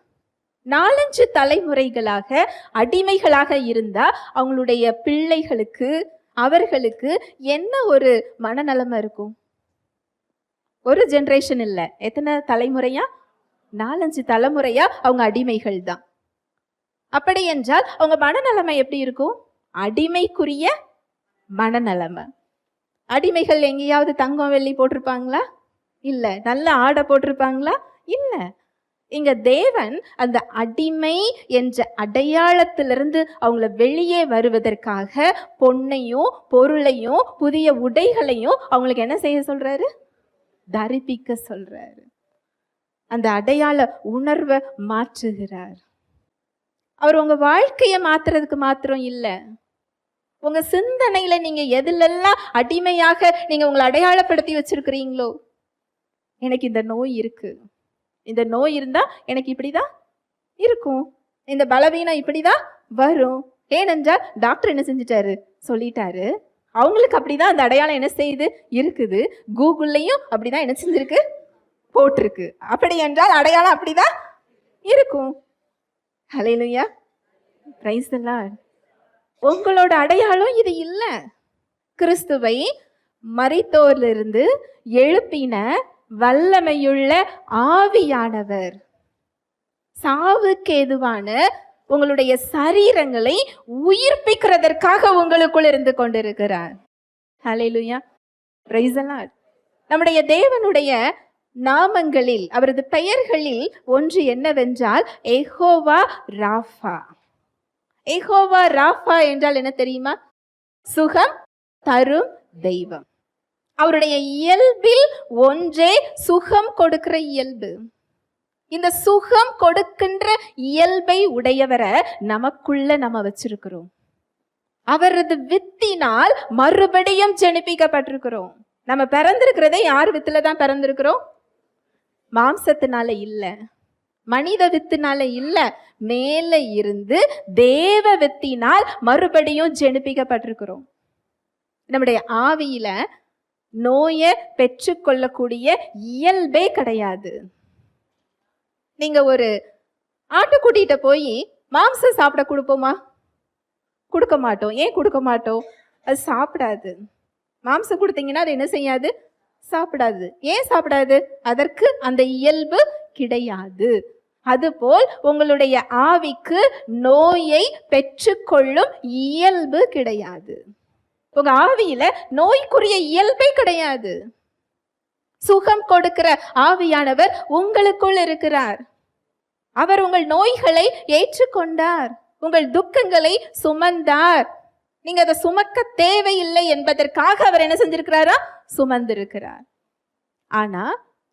4-5 தலைமுறைகளாக அடிமைகளாக இருந்தா அவங்களுடைய பிள்ளைகளுக்கு அவர்களுக்கு என்ன ஒரு மனநலமை இருக்கும்? ஒரு ஜெனரேஷன் இல்ல, எத்தனை தலைமுறையா? 4-5 தலைமுறையா அவங்க அடிமைகள் தான். அப்படி என்றால் அவங்க மனநலமை எப்படி இருக்கும்? அடிமைக்குரிய மனநலமை. அடிமைகள் எங்கேயாவது தங்கம் வெள்ளி போட்டிருப்பாங்களா? இல்ல. நல்ல ஆடை போட்டிருப்பாங்களா? இல்ல. இங்க தேவன் அந்த அடிமை என்ற அடையாளத்திலிருந்து அவங்கள வெளியே வருவதற்காக பொன்னையும் பொருளையும் புதிய உடைகளையும் அவங்களுக்கு என்ன செய்ய சொல்றாரு? தரிப்பிக்க சொல்றாரு. அந்த அடையாள உணர்வை மாற்றுகிறார். அவர் உங்க வாழ்க்கையை மாத்துறதுக்கு மாத்திரம் இல்ல, உங்க சிந்தனையில நீங்க எதுலெல்லாம் அடிமையாக நீங்க உங்களை அடையாளப்படுத்தி வச்சிருக்கிறீங்களோ, எனக்கு இந்த நோய் இருக்கு, இந்த நோய் இருந்தா எனக்கு இப்படிதான் இருக்கும், இந்த பலவீனம் இப்படிதான் வரும். ஏனென்றால் டாக்டர் என்ன செஞ்சிட்டாரு? சொல்லிட்டாரு. அவங்களுக்கு அப்படிதான் அந்த அடையாளம் என்ன செய்யுது? இருக்குது. கூகுள்லையும் அப்படிதான் என்ன செஞ்சிருக்கு? போட்டிருக்கு. அப்படி என்றால் அடையாளம் அப்படிதான் இருக்கும். ஹல்லேலூயா, பிரைஸ் தி லார்ட். உங்களோட அடையாளம் இது இல்ல. கிறிஸ்துவை மரித்தோரிலிருந்து எழுப்பின வல்லமையுள்ள ஆவியானவர் சாவுக்கு ஏதுவான உங்களுடைய சரீரங்களை உயிர்ப்பிக்கிறதற்காக உங்களுக்குள் இருந்து கொண்டிருக்கிறார். ஹல்லேலூயா, பிரைஸ் தி லார்ட். நம்முடைய தேவனுடைய நாமங்களில், அவரது பெயர்களில் ஒன்று என்னவென்றால் யெகோவா ராஃபா. யெகோவா ராஃபா என்றால் என்ன தெரியுமா? சுகம் தரும் தெய்வம். அவருடைய இயல்பில் ஒன்றே சுகம் கொடுக்கிற இயல்பு. இந்த சுகம் கொடுக்கின்ற இயல்பை உடையவரை நமக்குள்ள நம்ம வச்சிருக்கிறோம். அவரது வித்தினால் மறுபடியும் ஜெனிப்பிக்கப்பட்டிருக்கிறோம். நம்ம பிறந்திருக்கிறதே யார் வித்துல தான் பிறந்திருக்கிறோம்? மாம்சத்தினால இல்ல, மனித வித்தினால இல்ல, மேல இருந்து தேவ வித்தினால் மறுபடியும் ஜெனிப்பிக்கப்பட்டிருக்கிறோம். நம்முடைய ஆவியில நோயை பெற்றுக்கொள்ளக்கூடிய இயல்பே கிடையாது. நீங்க ஒரு ஆட்டுக்குட்டிகிட்ட போய் மாம்சம் சாப்பிட கொடுப்போமா? கொடுக்க மாட்டோம். ஏன் கொடுக்க மாட்டோம்? அது சாப்பிடாது. மாம்சம் கொடுத்தீங்கன்னா அது என்ன செய்யாது? சாப்பிடாது. ஏன் சாப்பிடாது? அதற்கு அந்த இயல்பு கிடையாது. அதுபோல் உங்களுடைய ஆவிக்கு நோயை பெற்றுக்கொள்ளும் இயல்பு கிடையாது. உங்க ஆவியில நோய்க்குரிய இயல்பே கிடையாது. சுகம் கொடுக்கிற ஆவியானவர் உங்களுக்குள் இருக்கிறார். அவர் உங்கள் நோய்களை ஏற்றுக்கொண்டார், உங்கள் துக்கங்களை சுமந்தார். நீங்க அதை சுமக்க தேவையில்லை என்பதற்காக அவர் என்ன செஞ்சிருக்கிறாரா? சுமந்திருக்கிறார். ஆனா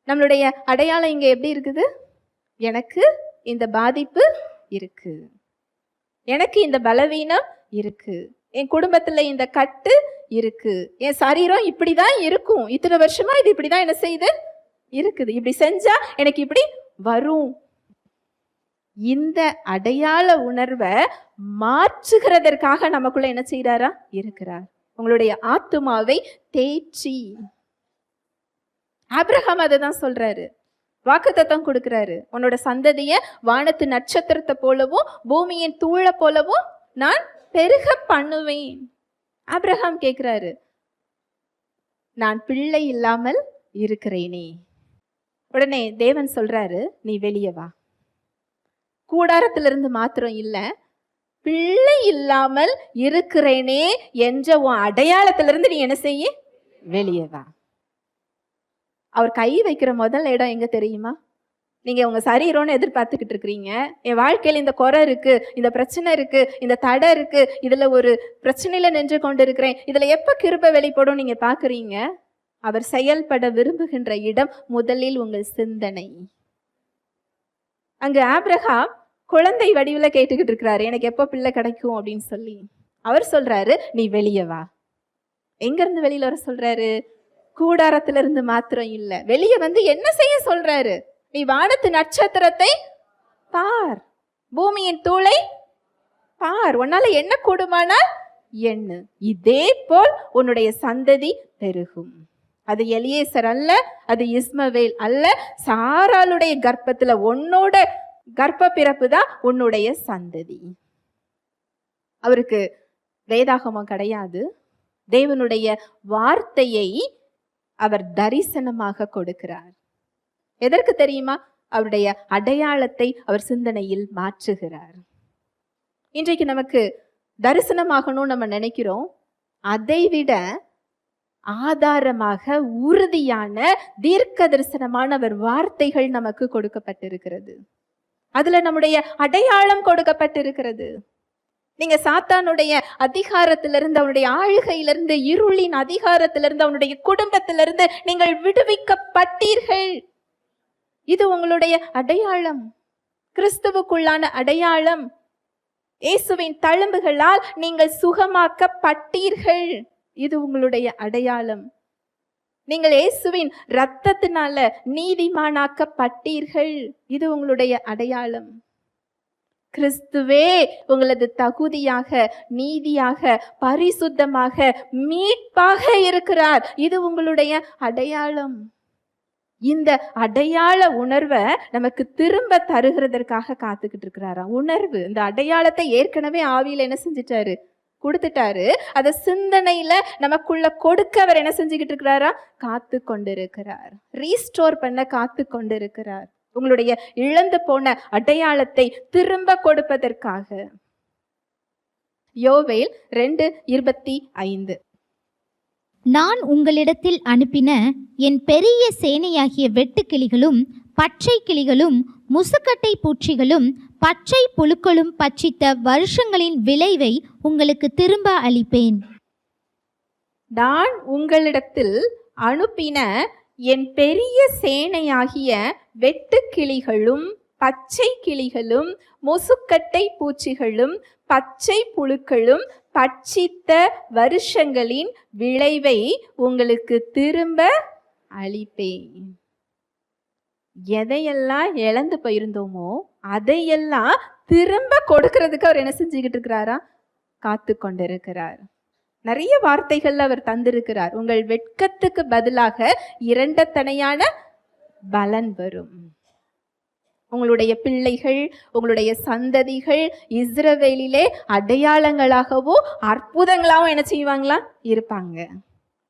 நம்மளுடைய அடையாளம் இங்க எப்படி இருக்குது? எனக்கு இந்த பாதிப்பு இருக்கு, எனக்கு இந்த பலவீனம் இருக்கு, என் குடும்பத்துல இந்த கட்டு இருக்கு, என் சரீரம் இப்படிதான் இருக்கும், இத்தனை வருஷமா இது இப்படிதான் என்ன செய்யுது இருக்குது, இப்படி செஞ்சா எனக்கு இப்படி வரும். இந்த அடையாள உணர்வை மாற்றுகிறதற்காக நமக்குள்ள என்ன செய்யறாரா? இருக்கிறார். உங்களுடைய ஆத்துமாவை தேற்றி. ஆபிரகாம் அதை தான் சொல்றாரு, வாக்குத்தத்தம் கொடுக்கிறாரு. உன்னோட சந்ததிய வானத்து நட்சத்திரத்தை போலவும் பூமியின் தூளை போலவும் நான் பெருக பண்ணுவேன். ஆபிரகாம் கேட்கிறாரு, நான் பிள்ளை இல்லாமல் இருக்கிறேனே. உடனே தேவன் சொல்றாரு, நீ வெளியே வா. கூடாரத்திலிருந்து மாத்திரம் இல்ல, பிள்ளை இல்லாமல் இருக்கிறேனே என்ற உன் அடையாளத்திலிருந்து நீ என்ன செய்ய? வெளியே வா. அவர் கை வைக்கிற முதல் இடம் எங்க தெரியுமா? நீங்க உங்க சரீரம்னு எதிர்பார்த்துக்கிட்டு இருக்கிறீங்க. என் வாழ்க்கையில் இந்த குறை இருக்கு, இந்த பிரச்சனை இருக்கு, இந்த தடை இருக்கு, இதுல ஒரு பிரச்சனையில நின்று கொண்டு இருக்கிறேன், இதுல எப்ப கிருபை வெளிப்படும் நீங்க பாக்குறீங்க. அவர் செயல்பட விரும்புகின்ற இடம் முதலில் உங்கள் சிந்தனை. அங்கு ஆபிரகாம் குழந்தை வடிவுல கேட்டுக்கிட்டு இருக்கிறாரு, எனக்கு எப்போ பிள்ளை கிடைக்கும் அப்படின்னு சொல்லி. அவர் சொல்றாரு, நீ வெளியே வா. எங்க இருந்து வெளியில வர சொல்றாரு? கூடாரத்திலிருந்து மாத்திரம் இல்ல, வெளியே வந்து என்ன செய்ய சொல்றாரு? நீ வானத்து நட்சத்திரத்தை பார், பூமியின் தூளை பார், உன்னால என்ன கூடுமானால் எண்ணு, இதே போல் உன்னுடைய சந்ததி பெருகும். அது எலியேசர் அல்ல, அது இஸ்மவேல் அல்ல, சாராளுடைய கர்ப்பத்துல உன்னோட கர்ப்ப பிறப்பு தான் உன்னுடைய சந்ததி. அவருக்கு வேதாகமம் கிடையாது, தேவனுடைய வார்த்தையை அவர் தரிசனமாக கொடுக்கிறார். எதற்கு தெரியுமா? அவருடைய அடையாளத்தை அவர் சிந்தனையில் மாற்றுகிறார். இன்றைக்கு நமக்கு தரிசனமாகணும் நம்ம நினைக்கிறோம். அதைவிட ஆதாரமாக உறுதியான தீர்க்க தரிசனமான அவர் வார்த்தைகள் நமக்கு கொடுக்கப்பட்டிருக்கிறது. அதுல நம்முடைய அடையாளம் கொடுக்கப்பட்டிருக்கிறது. நீங்க சாத்தானுடைய அதிகாரத்திலிருந்து, அவனுடைய ஆளுகையிலிருந்து, இருளின் அதிகாரத்திலிருந்து, அவனுடைய குடும்பத்திலிருந்து நீங்கள் விடுவிக்கப்பட்டீர்கள். இது உங்களுடைய அடையாளம், கிறிஸ்துவுக்குள்ளான அடையாளம். இயேசுவின் தழும்புகளால் நீங்கள் சுகமாக்கப்பட்டீர்கள். இது உங்களுடைய அடையாளம். நீங்கள் இயேசுவின் இரத்தத்தினால நீதிமானாக்கப்பட்டீர்கள். இது உங்களுடைய அடையாளம். கிறிஸ்துவே உங்களது தகுதியாக, நீதியாக, பரிசுத்தமாக, மீட்பாக இருக்கிறார். இது உங்களுடைய அடையாளம். இந்த அடையாள உணர்வை நமக்கு திரும்ப தருகிறதற்காக காத்துக்கிட்டு இருக்கிறாராம். உணர்வு, இந்த அடையாளத்தை ஏற்கனவே ஆவியில என்ன செஞ்சிட்டாரு? கொடுத்துட்டாரு. அதை சிந்தனையில நமக்குள்ள கொடுக்க அவர் என்ன செஞ்சுக்கிட்டு இருக்கிறாரா? காத்து கொண்டிருக்கிறார். ரீஸ்டோர் பண்ண காத்து கொண்டிருக்கிறார். உங்களுடைய இழந்து போன அடையாளத்தை திரும்ப கொடுப்பதற்காக. யோவேல் 2:25. நான் உங்களிடத்தில் அனுப்பின என் பெரிய சேனையாகிய வெட்டுக்கிளிகளும் பச்சை கிளிகளும் முசுக்கட்டை பூச்சிகளும் பச்சை புழுக்களும் பட்சித்த வருஷங்களின் விளைவை உங்களுக்கு திரும்ப அளிப்பேன். நான் உங்களிடத்தில் அனுப்பின என் பெரிய சேனையாகிய வெட்டுக்கிளிகளும் பச்சை கிளிகளும் முசுக்கட்டை பூச்சிகளும் பச்சை புழுக்களும் பட்சித்த வருஷங்களின் விளைவை உங்களுக்கு திரும்ப அளிப்பேன். எதையெல்லாம் இழந்து போயிருந்தோமோ அதையெல்லாம் திரும்ப கொடுக்கறதுக்கு அவர் என்ன செஞ்சுக்கிட்டு இருக்கிறாரா? காத்து கொண்டிருக்கிறார். நிறைய வார்த்தைகள்ல அவர் தந்திருக்கிறார். உங்கள் வெட்கத்துக்கு பதிலாக இரண்டத்தனையான பலன் வரும். உங்களுடைய பிள்ளைகள், உங்களுடைய சந்ததிகள் இஸ்ரவேலிலே அடையாளங்களாகவோ அற்புதங்களாகவும் என்ன செய்வாங்களா? இருப்பாங்க.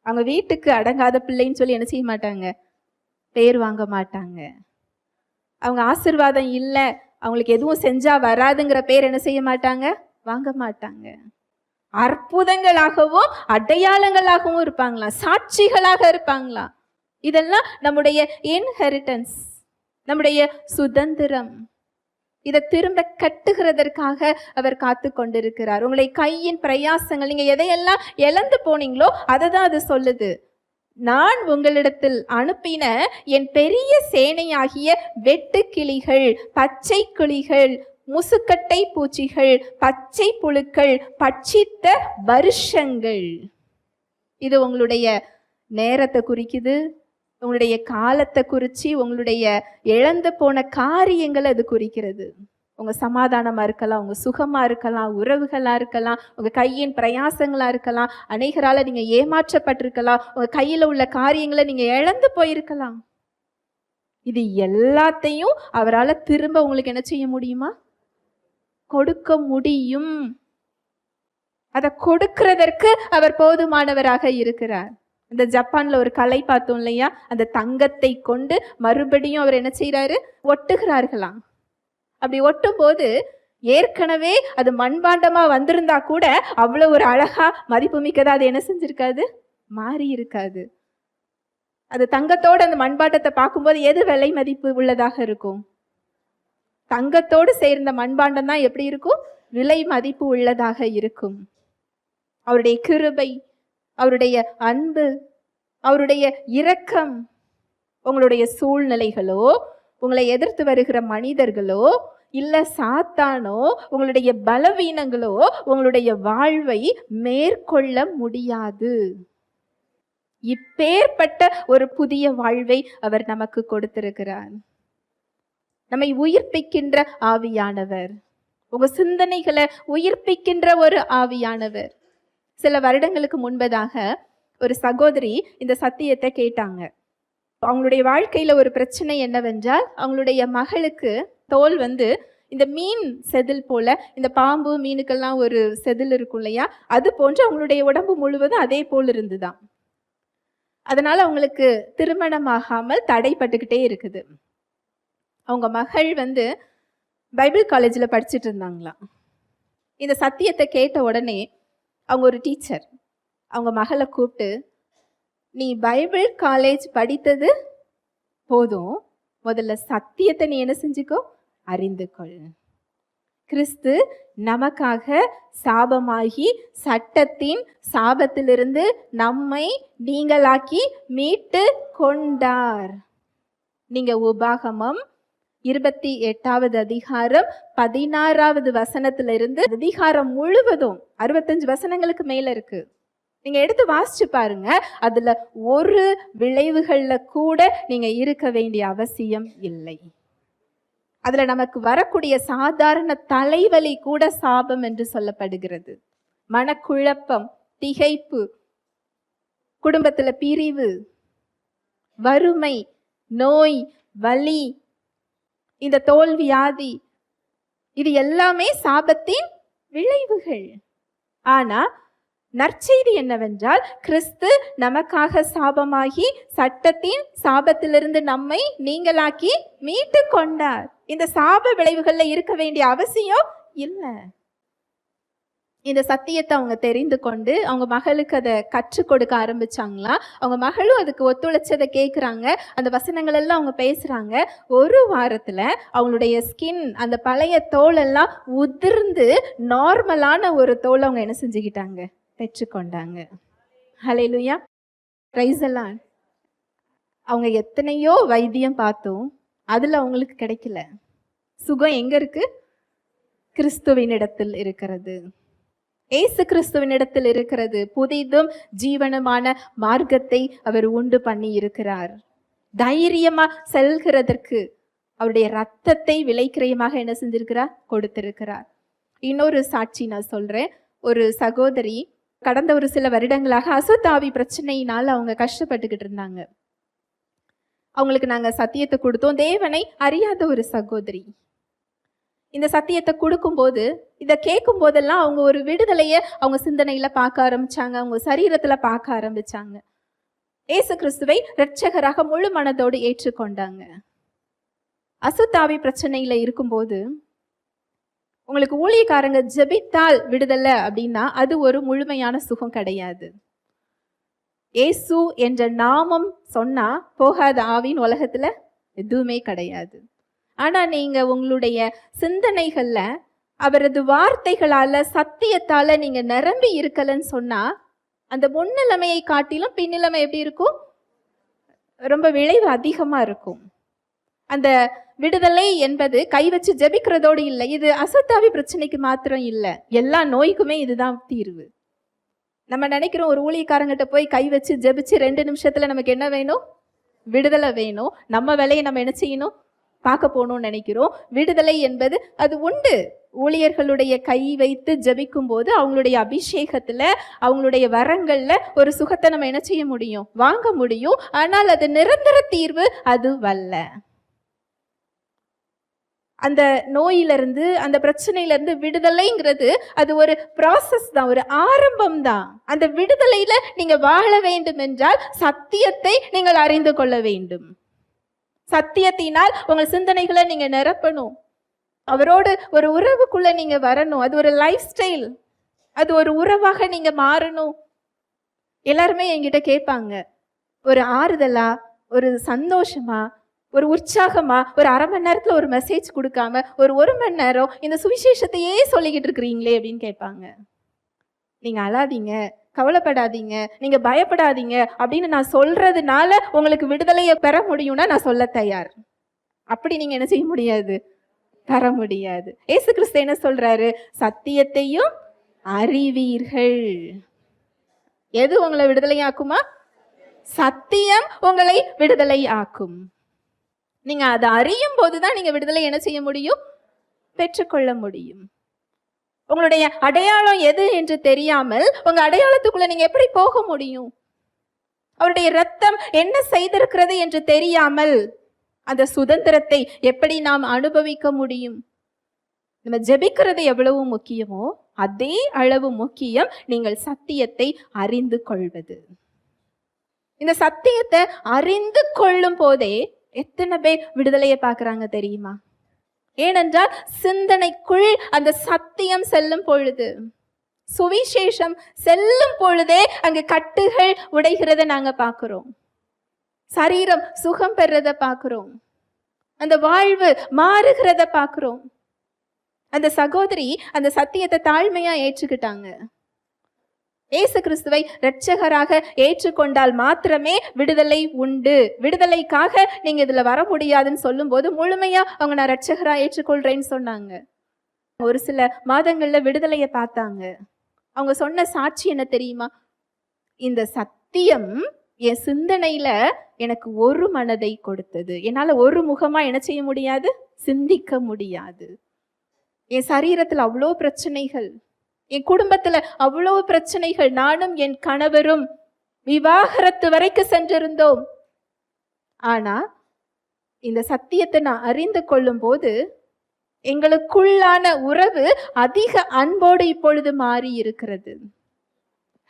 அவங்க வீட்டுக்கு அடங்காத பிள்ளைன்னு சொல்லி என்ன செய்ய மாட்டாங்க? பேர் வாங்க மாட்டாங்க. அவங்க ஆசீர்வாதம் இல்லை, அவங்களுக்கு எதுவும் செஞ்சா வராதுங்கிற பேர் என்ன செய்ய மாட்டாங்க? வாங்க மாட்டாங்க. அற்புதங்களாகவும் அடையாளங்களாகவும் இருப்பாங்களா? சாட்சிகளாக இருப்பாங்களா? இதெல்லாம் நம்முடைய இன்ஹெரிட்டன்ஸ், நம்முடைய சுதந்திரம். இதை திரும்ப கட்டுகிறதற்காக அவர் காத்து கொண்டிருக்கிறார். உங்களை கையின் பிரயாசங்கள், நீங்க எதையெல்லாம் இழந்து போனீங்களோ அதை தான் அது சொல்லுது. நான் உங்களிடத்தில் அனுப்பின என் பெரிய சேனையாகிய வெட்டுக்கிளிகள், பச்சை கிளிகள், முசுக்கட்டை பூச்சிகள், பச்சை புழுக்கள் பட்சித்த வருஷங்கள். இது உங்களுடைய நேரத்தை குறிக்குது, உங்களுடைய காலத்தை குறித்து, உங்களுடைய இழந்து போன காரியங்களை அது குறிக்கிறது. உங்க சமாதானமா இருக்கலாம், உங்க சுகமா இருக்கலாம், உறவுகளா இருக்கலாம், உங்க கையின் பிரயாசங்களா இருக்கலாம், அநேகரால நீங்க ஏமாற்றப்பட்டிருக்கலாம், உங்க கையில உள்ள காரியங்களை நீங்க இழந்து போயிருக்கலாம். இது எல்லாத்தையும் அவரால் திரும்ப உங்களுக்கு என்ன செய்ய முடியுமா? கொடுக்க முடியும். அதை கொடுக்கிறதற்கு அவர் போதுமானவராக இருக்கிறார். இந்த ஜப்பான்ல ஒரு கலை பார்த்தோம் இல்லையா? அந்த தங்கத்தை கொண்டு மறுபடியும் அவர் என்ன செய்யறாரு? ஒட்டுகிறார்களாம். அப்படி ஒட்டும் போது ஏற்கனவே அது மண்பாண்டமா வந்திருந்தா கூட அவ்வளவு ஒரு அழகா மதிப்பு மிக்கதா அது என்ன செஞ்சிருக்காது? மாறி இருக்காது. அது தங்கத்தோடு அந்த மண்பாண்டத்தை பார்க்கும்போது எது விலை மதிப்பு உள்ளதாக இருக்கும்? தங்கத்தோடு சேர்ந்த மண்பாண்டம் தான் எப்படி இருக்கும்? விலை மதிப்பு உள்ளதாக இருக்கும். அவருடைய கிருபை, அவருடைய அன்பு, அவருடைய இரக்கம், உங்களுடைய சூழ்நிலைகளோ, உங்களை எதிர்த்து வருகிற மனிதர்களோ, இல்ல சாத்தானோ, உங்களுடைய பலவீனங்களோ உங்களுடைய வாழ்வை மேற்கொள்ள முடியாது. இப்பேற்பட்ட ஒரு புதிய வாழ்வை அவர் நமக்கு கொடுத்திருக்கிறார். நம்மை உயிர்ப்பிக்கின்ற ஆவியானவர், உங்க சிந்தனைகளை உயிர்ப்பிக்கின்ற ஒரு ஆவியானவர். சில வருடங்களுக்கு முன்பதாக ஒரு சகோதரி இந்த சத்தியத்தை கேட்டாங்க. அவங்களுடைய வாழ்க்கையில ஒரு பிரச்சனை என்னவென்றால், அவங்களுடைய மகளுக்கு தோல் இந்த மீன் செதில் போல, இந்த பாம்பு மீனுக்கெல்லாம் ஒரு செதில் இருக்கும் இல்லையா, அது போன்று அவங்களுடைய உடம்பு முழுவதும் அதே போல் இருந்துதான். அதனால அவங்களுக்கு திருமணமாகாமல் தடைப்பட்டுக்கிட்டே இருக்குது. அவங்க மகள் பைபிள் காலேஜில் படிச்சுட்டு இருந்தாங்களாம். இந்த சத்தியத்தை கேட்ட உடனே அவங்க ஒரு டீச்சர் அவங்க மகளை கூப்பிட்டு, நீ பைபிள் காலேஜ் படித்தது போதும், முதல்ல சத்தியத்தை நீ என்ன செஞ்சுக்கோ, அறிந்து கொள். கிறிஸ்து நமக்காக சாபமாகி சட்டத்தின் சாபத்திலிருந்து நம்மை நீங்களாக்கி மீட்டு கொண்டார். நீங்க உபாகமம் 28வது அதிகாரம் 16வது வசனத்திலிருந்து அதிகாரம் முழுவதும் 65 வசனங்களுக்கு மேல இருக்கு. நீங்க எடுத்து வாசிச்சு பாருங்க. அதுல ஒரு விளைவுகள்ல கூட நீங்க இருக்க வேண்டிய அவசியம் இல்லை. அதுல நமக்கு வரக்கூடிய சாதாரண தலைவலி கூட சாபம் என்று சொல்லப்படுகிறது. மனக்குழப்பம், திகைப்பு, குடும்பத்துல பிரிவு, வறுமை, நோய், வலி, இந்த தோல்வியாதி, இது எல்லாமே சாபத்தின் விளைவுகள். ஆனா நற்செய்தி என்னவென்றால், கிறிஸ்து நமக்காக சாபமாகி சட்டத்தின் சாபத்திலிருந்து நம்மை நீங்களாக்கி மீட்டு கொண்டார். இந்த சாப விளைவுகள்ல இருக்க வேண்டிய அவசியம் இல்லை. இந்த சத்தியத்தை அவங்க தெரிந்து கொண்டு அவங்க மகளுக்கு அதை கற்றுக் கொடுக்க ஆரம்பிச்சாங்களா. அவங்க மகளும் அதுக்கு ஒத்துழைச்சதை கேட்குறாங்க. அந்த வசனங்கள் எல்லாம் அவங்க பேசுறாங்க. ஒரு வாரத்துல அவங்களுடைய ஸ்கின், அந்த பழைய தோலெல்லாம் உதிர்ந்து நார்மலான ஒரு தோல் அவங்க என்ன செஞ்சுக்கிட்டாங்க, பெற்றுக்கொண்டாங்க. ஹல்லேலூயா, பிரைஸ் தி லார்ட். அவங்க எத்தனையோ வைத்தியம் பார்த்தோம், அதுல அவங்களுக்கு கிடைக்கல. சுகம் எங்க இருக்கு? கிறிஸ்துவினிடத்தில் இருக்கிறது. ஏசு கிறிஸ்துவினிடத்தில் இருக்கிறது. புதிதும் ஜீவனமான மார்க்கத்தை அவர் உண்டு பண்ணி இருக்கிறார். தைரியமா செல்கிறதற்கு அவருடைய ரத்தத்தை விலைக்கிரயமாக என்ன செஞ்சிருக்கிறார், கொடுத்திருக்கிறார். இன்னொரு சாட்சி நான் சொல்றேன். ஒரு சகோதரி கடந்த ஒரு சில வருடங்களாக அசுத்தாவி பிரச்சனையினால் அவங்க கஷ்டப்பட்டுக்கிட்டு இருந்தாங்க. அவங்களுக்கு நாங்க சத்தியத்தை கொடுத்தோம். தேவனை அறியாத ஒரு சகோதரி. இந்த சத்தியத்தை கொடுக்கும்போது, இதை கேட்கும் போதெல்லாம் அவங்க ஒரு விடுதலையை அவங்க சிந்தனையில பார்க்க ஆரம்பிச்சாங்க, அவங்க சரீரத்துல பார்க்க ஆரம்பிச்சாங்க. ஏசு கிறிஸ்துவை இரட்சகராக முழு மனதோடு ஏற்றுக்கொண்டாங்க. அசுத்தாவி பிரச்சனையில இருக்கும்போது உங்களுக்கு ஊழியக்காரங்க ஜெபித்தால் விடுதலை அப்படின்னா அது ஒரு முழுமையான சுகம் கிடையாது. ஏசு என்ற நாமம் சொன்னா போகாத ஆவின் உலகத்துல எதுவுமே கிடையாது. ஆனா நீங்க உங்களுடைய சிந்தனைகள்ல அவரது வார்த்தைகளால, சத்தியத்தால நீங்க நிரம்பி இருக்கலன்னு சொன்னா அந்த முன்னிலைமையை காட்டிலும் பின்னிலைமை எப்படி இருக்கும்? ரொம்ப விளைவு அதிகமா இருக்கும். அந்த விடுதலை என்பது கை வச்சு ஜெபிக்கிறதோடு இல்லை. இது அசுத்தாவி பிரச்சனைக்கு மாத்திரம் இல்லை, எல்லா நோய்க்குமே இதுதான் தீர்வு. நம்ம நினைக்கிறோம் ஒரு ஊழியக்காரங்கிட்ட போய் கை வச்சு ஜெபிச்சு 2 நிமிஷத்துல நமக்கு என்ன வேணும்? விடுதலை வேணும். நம்ம வேலையை நம்ம என்ன செய்யணும்? பார்க்க போகணும்னு நினைக்கிறோம். விடுதலை என்பது அது உண்டு. ஊழியர்களுடைய கை வைத்து ஜெபிக்கும் போது அவங்களுடைய அபிஷேகத்துல, அவங்களுடைய வரங்கள்ல ஒரு சுகத்தை நம்ம என்ன செய்ய முடியும்? வாங்க முடியும். ஆனால் அது நிரந்தர தீர்வு அதுவல்ல. அந்த நோயிலிருந்து, அந்த பிரச்சனையிலிருந்து விடுதலைங்கிறது அது ஒரு ப்ராசஸ் தான், ஒரு ஆரம்பம் தான். அந்த விடுதலையில நீங்க வாழ வேண்டும் என்றால் சத்தியத்தை நீங்கள் அறிந்து கொள்ள வேண்டும். சத்தியத்தினால் உங்கள் சிந்தனைகளை நீங்க நிரப்பணும். அவரோடு ஒரு உறவுக்குள்ள நீங்க வரணும். அது ஒரு லைஃப் ஸ்டைல், அது ஒரு உறவாக நீங்க மாறணும். எல்லாருமே என்கிட்ட கேட்பாங்க, ஒரு ஆறுதலா, ஒரு சந்தோஷமா, ஒரு உற்சாகமா ஒரு 1/2 மணி நேரத்துல ஒரு மெசேஜ் கொடுக்காம ஒரு 1 மணி நேரம் இந்த சுவிசேஷத்தையே சொல்லிக்கிட்டு இருக்கிறீங்களே அப்படின்னு கேட்பாங்க. நீங்க அழாதீங்க, கவலைப்படாதீங்க, நீங்க பயப்படாதீங்க அப்படின்னு நான் சொல்றதுனால உங்களுக்கு விடுதலையை பெற முடியும்னா நான் சொல்ல தயார். அப்படி நீங்க என்ன செய்ய முடியாது? தர முடியாது. ஏசு கிறிஸ்து என்ன சொல்றாரு? சத்தியத்தையும் அறிவீர்கள். எது உங்களை விடுதலையாக்குமா? சத்தியம் உங்களை விடுதலை ஆக்கும். நீங்க அதை அறியும் போதுதான் நீங்க விடுதலை என்ன செய்ய முடியும்? பெற்றுக்கொள்ள முடியும். உங்களுடைய அடையாளம் எது என்று தெரியாமல் உங்க அடையாளத்துக்குள்ள நீங்க எப்படி போக முடியும்? அவருடைய ரத்தம் என்ன செய்திருக்கிறது என்று தெரியாமல் அந்த சுதந்திரத்தை எப்படி நாம் அனுபவிக்க முடியும்? நம்ம ஜெபிக்கிறது எவ்வளவு முக்கியமோ அதே அளவு முக்கியம் நீங்கள் சத்தியத்தை அறிந்து கொள்வது. இந்த சத்தியத்தை அறிந்து கொள்ளும் போதே எத்தனை பேர் விடுதலையை பார்க்கறாங்க தெரியுமா? ஏனென்றால் சிந்தனைக்குள் அந்த சத்தியம் செல்லும் பொழுது, சுவிசேஷம் செல்லும் பொழுதே அங்கு கட்டுகள் உடைகிறத நாங்க பார்க்கிறோம், சரீரம் சுகம் பெறத பார்க்கிறோம், அந்த வாழ்வு மாறுகிறத பார்க்கிறோம். அந்த சகோதரி அந்த சத்தியத்தை தாழ்மையா ஏற்றுக்கிட்டாங்க. இயேசு கிறிஸ்துவை இரட்சகராக ஏற்றுக்கொண்டால் மாத்திரமே விடுதலை உண்டு, விடுதலைக்காக நீங்க இதுல வர முடியாதுன்னு சொல்லும் போது முழுமையா அவங்க நான் இரட்சகரா ஏற்றுக்கொள்றேன்னு சொன்னாங்க. ஒரு சில மாதங்கள்ல விடுதலையை பார்த்தாங்க. அவங்க சொன்ன சாட்சி என்ன தெரியுமா? இந்த சத்தியம் என் சிந்தனையில எனக்கு ஒரு மனதை கொடுத்தது. என்னால ஒரு முகமா என்ன செய்ய முடியாது, சிந்திக்க முடியாது. என் சரீரத்துல அவ்வளோ பிரச்சனைகள், என் குடும்பத்துல அவ்வளவு பிரச்சனைகள், நானும் என் கணவரும் விவாகரத்து வரைக்கும் சென்றிருந்தோம். ஆனா இந்த சத்தியத்தை நான் அறிந்து கொள்ளும் போது எங்களுக்குள்ளான உறவு அதிக அன்போடு இப்பொழுது மாறி இருக்கிறது.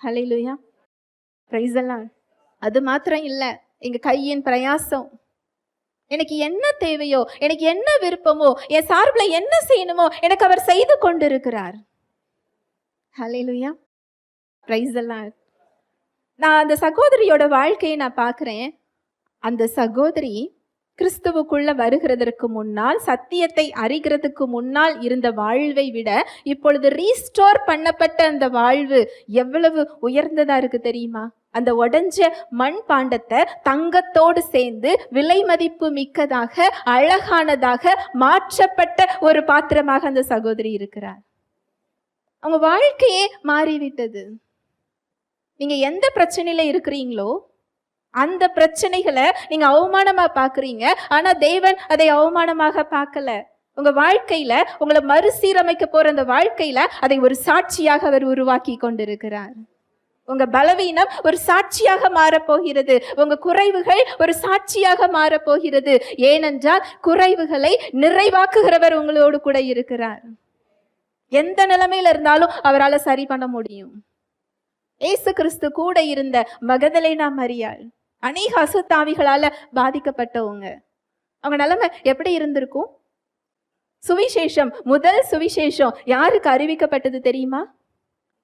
ஹல்லேலூயா, பிரைஸ் தி லார்ட். அது மாத்திரம் இல்ல, எங்க கையின் பிரயாசம், எனக்கு என்ன தேவையோ, எனக்கு என்ன விருப்பமோ, என் சார்பில் என்ன செய்யணுமோ எனக்கு அவர் செய்து கொண்டிருக்கிறார். ஹல்லேலூயா, பிரைஸ் தி லார்ட். நான் அந்த சகோதரியோட வாழ்க்கையை நான் பார்க்கிறேன். அந்த சகோதரி கிறிஸ்துவுக்குள்ள வருகிறதற்கு முன்னால், சத்தியத்தை அறிகிறதுக்கு முன்னால் இருந்த வாழ்வை விட இப்பொழுது ரீஸ்டோர் பண்ணப்பட்ட அந்த வாழ்வு எவ்வளவு உயர்ந்ததா இருக்கு தெரியுமா? அந்த உடைஞ்ச மண் பாண்டத்தை தங்கத்தோடு சேர்ந்து விலை மதிப்பு மிக்கதாக அழகானதாக மாற்றப்பட்ட ஒரு பாத்திரமாக அந்த சகோதரி இருக்கிறார். அவங்க வாழ்க்கையே மாறிவிட்டது. நீங்க எந்த பிரச்சனையில இருக்கிறீங்களோ அந்த பிரச்சனைகளை நீங்க அவமானமா பாக்குறீங்க. ஆனா தேவன் அதை அவமானமாக பார்க்கல. உங்க வாழ்க்கையில, உங்களை மறுசீரமைக்க போற அந்த வாழ்க்கையில அதை ஒரு சாட்சியாக அவர் உருவாக்கி கொண்டிருக்கிறார். உங்க பலவீனம் ஒரு சாட்சியாக மாறப்போகிறது. உங்க குறைவுகள் ஒரு சாட்சியாக மாறப்போகிறது. ஏனென்றால் குறைவுகளை நிறைவாக்குகிறவர் உங்களோடு கூட இருக்கிறார். எந்த நிலைமையில இருந்தாலும் அவரால் சரி பண்ண முடியும். இயேசு கிறிஸ்து கூட இருந்த மகதலேனா மரியாள் அநேக அசுத்தாவிகளால பாதிக்கப்பட்டவங்க. அவங்க நிலைமை எப்படி இருந்திருக்கும்? சுவிசேஷம், முதல் சுவிசேஷம் யாருக்கு அறிவிக்கப்பட்டது தெரியுமா?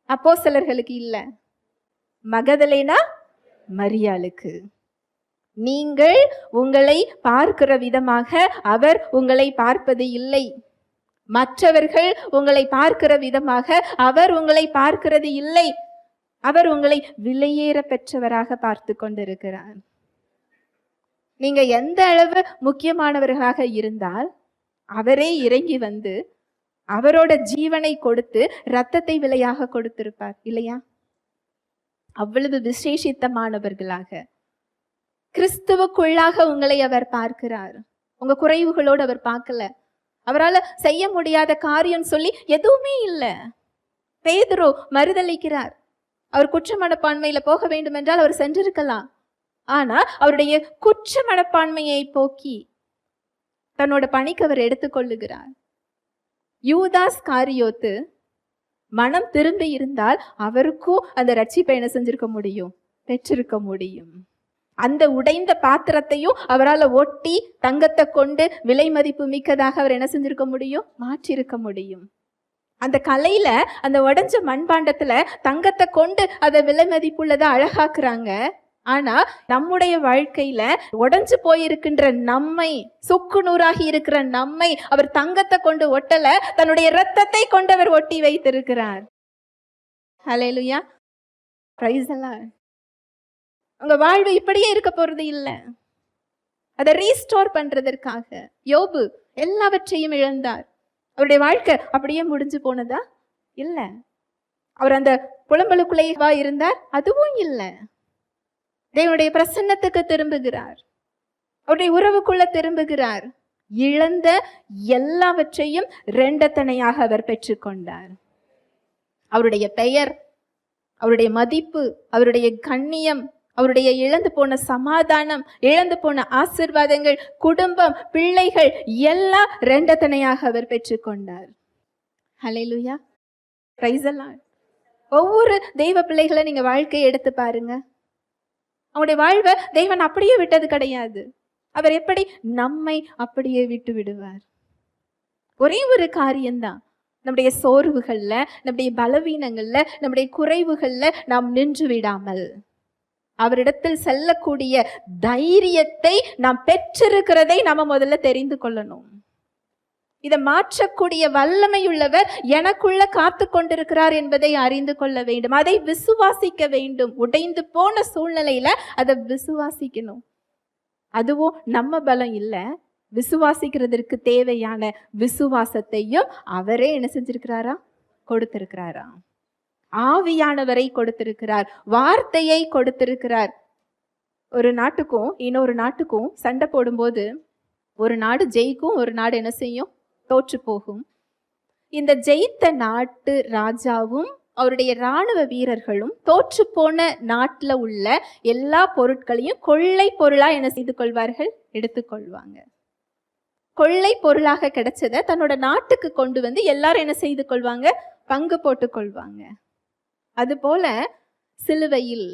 அப்போஸ்தலர்களுக்கு இல்ல, மகதலேனா மரியாளுக்கு. நீங்கள் உங்களை பார்க்கிற விதமாக அவர் உங்களை பார்ப்பது இல்லை, மற்றவர்கள் உங்களை பார்க்கிற விதமாக அவர் உங்களை பார்க்கிறது இல்லை. அவர் உங்களை விலையேற பெற்றவராக பார்த்து கொண்டிருக்கிறார். நீங்க எந்த அளவு முக்கியமானவர்களாக இருந்தால் அவரே இறங்கி வந்து அவரோட ஜீவனை கொடுத்து இரத்தத்தை விலையாக கொடுத்திருப்பார் இல்லையா? அவ்வளவு விசேஷித்தமானவர்களாக கிறிஸ்துவுக்குள்ளாக உங்களை அவர் பார்க்கிறார். உங்க குறைவுகளோடு அவர் பார்க்கல. அவரால் செய்ய முடியாத காரியம் சொல்லி எதுவுமே இல்லை. பேதுரு மறுதலிக்கிறார். அவர் குற்ற மனப்பான்மையில போக வேண்டும் என்றால் அவர் சென்றிருக்கலாம். ஆனா அவருடைய குற்ற மனப்பான்மையை போக்கி தன்னோட பணிக்கு அவர் எடுத்துக்கொள்ளுகிறார். யூதாஸ் காரியோத்து மனம் திரும்பி இருந்தால் அவருக்கும் அந்த ரட்சிப்பை என்ன செஞ்சிருக்க முடியும், பெற்றிருக்க முடியும். அந்த உடைந்த பாத்திரத்தையும் அவரால் ஒட்டி தங்கத்தை கொண்டு விலை மதிப்பு மிக்கதாக அவர் என்ன செஞ்சிருக்க முடியும், மாற்றிருக்க முடியும். அந்த கலையில, அந்த உடைஞ்ச மண்பாண்டத்துல தங்கத்தை கொண்டு அதை விலை மதிப்புள்ளதை அழகாக்குறாங்க. ஆனா நம்முடைய வாழ்க்கையில உடைஞ்சு போயிருக்கின்ற நம்மை, சுக்கு நூறாகி இருக்கிற நம்மை அவர் தங்கத்தை கொண்டு ஒட்டல, தன்னுடைய இரத்தத்தை கொண்டு அவர் ஒட்டி வைத்திருக்கிறார். ஹல்லேலூயா, பிரைஸ் தி லார்ட். உங்க வாழ்வு இப்படியே இருக்க போறது இல்லை. அதை ரீஸ்டோர் பண்றதற்காக யோபு எல்லாவற்றையும் இழந்தார். அவருடைய வாழ்க்கை அப்படியே முடிஞ்சு போனதா? இல்ல. அவர் அந்த புலம்பலுக்குள்ளேவா இருந்தார்? அதுவும் இல்லை. தேவனுடைய பிரசன்னத்துக்கு திரும்புகிறார், அவருடைய உறவுக்குள்ள திரும்புகிறார். இழந்த எல்லாவற்றையும் இரண்டத்தனையாக அவர் பெற்றுக்கொண்டார். அவருடைய பெயர், அவருடைய மதிப்பு, அவருடைய கண்ணியம், அவருடைய இழந்து போன சமாதானம், இழந்து போன ஆசீர்வாதங்கள், குடும்பம், பிள்ளைகள் எல்லாம் இரண்டத்தனையாக அவர் பெற்றுக்கொண்டார். ஹல்லேலூயா. Praise the Lord. ஒவ்வொரு தெய்வ பிள்ளைகளை நீங்க வாழ்க்கையை எடுத்து பாருங்க. அவங்களுடைய வாழ்வை தேவன் அப்படியே விட்டது கிடையாது. அவர் எப்படி நம்மை அப்படியே விட்டு விடுவார். ஒரே ஒரு காரியம்தான், நம்முடைய சோர்வுகள்ல, நம்முடைய பலவீனங்கள்ல, நம்முடைய குறைவுகள்ல நாம் நின்று விடாமல் அவரிடத்தில் செல்லக்கூடிய தைரியத்தை நாம் பெற்றிருக்கிறதை நாம முதல்ல தெரிந்து கொள்ளணும். இதை மாற்றக்கூடிய வல்லமையுள்ளவர் எனக்குள்ள காத்து கொண்டிருக்கிறார் என்பதை அறிந்து கொள்ள வேண்டும். அதை விசுவாசிக்க வேண்டும். உடைந்து போன சூழ்நிலையில அதை விசுவாசிக்கணும். அதுவும் நம்ம பலம் இல்லை, விசுவாசிக்கிறதற்கு தேவையான விசுவாசத்தையும் அவரே என்ன செஞ்சிருக்கிறாரா? கொடுத்திருக்கிறாரா? ஆவியானவரை கொடுத்திருக்கிறார், வார்த்தையை கொடுத்திருக்கிறார். ஒரு நாட்டுக்கும் இன்னொரு நாட்டுக்கும் சண்டை போடும்போது ஒரு நாடு ஜெயிக்கும், ஒரு நாடு என்ன செய்யும்? தோற்று போகும். இந்த ஜெயித்த நாட்டு ராஜாவும் அவருடைய இராணுவ வீரர்களும் தோற்று போன நாட்டில் உள்ள எல்லா பொருட்களையும் கொள்ளை பொருளா என்ன செய்து கொள்வார்கள்? எடுத்துக்கொள்வாங்க. கொள்ளை பொருளாக கிடைச்சதை தன்னோட நாட்டுக்கு கொண்டு வந்து எல்லாரும் என்ன செய்து கொள்வாங்க? பங்கு போட்டு கொள்வாங்க. அதுபோல சிலுவையில்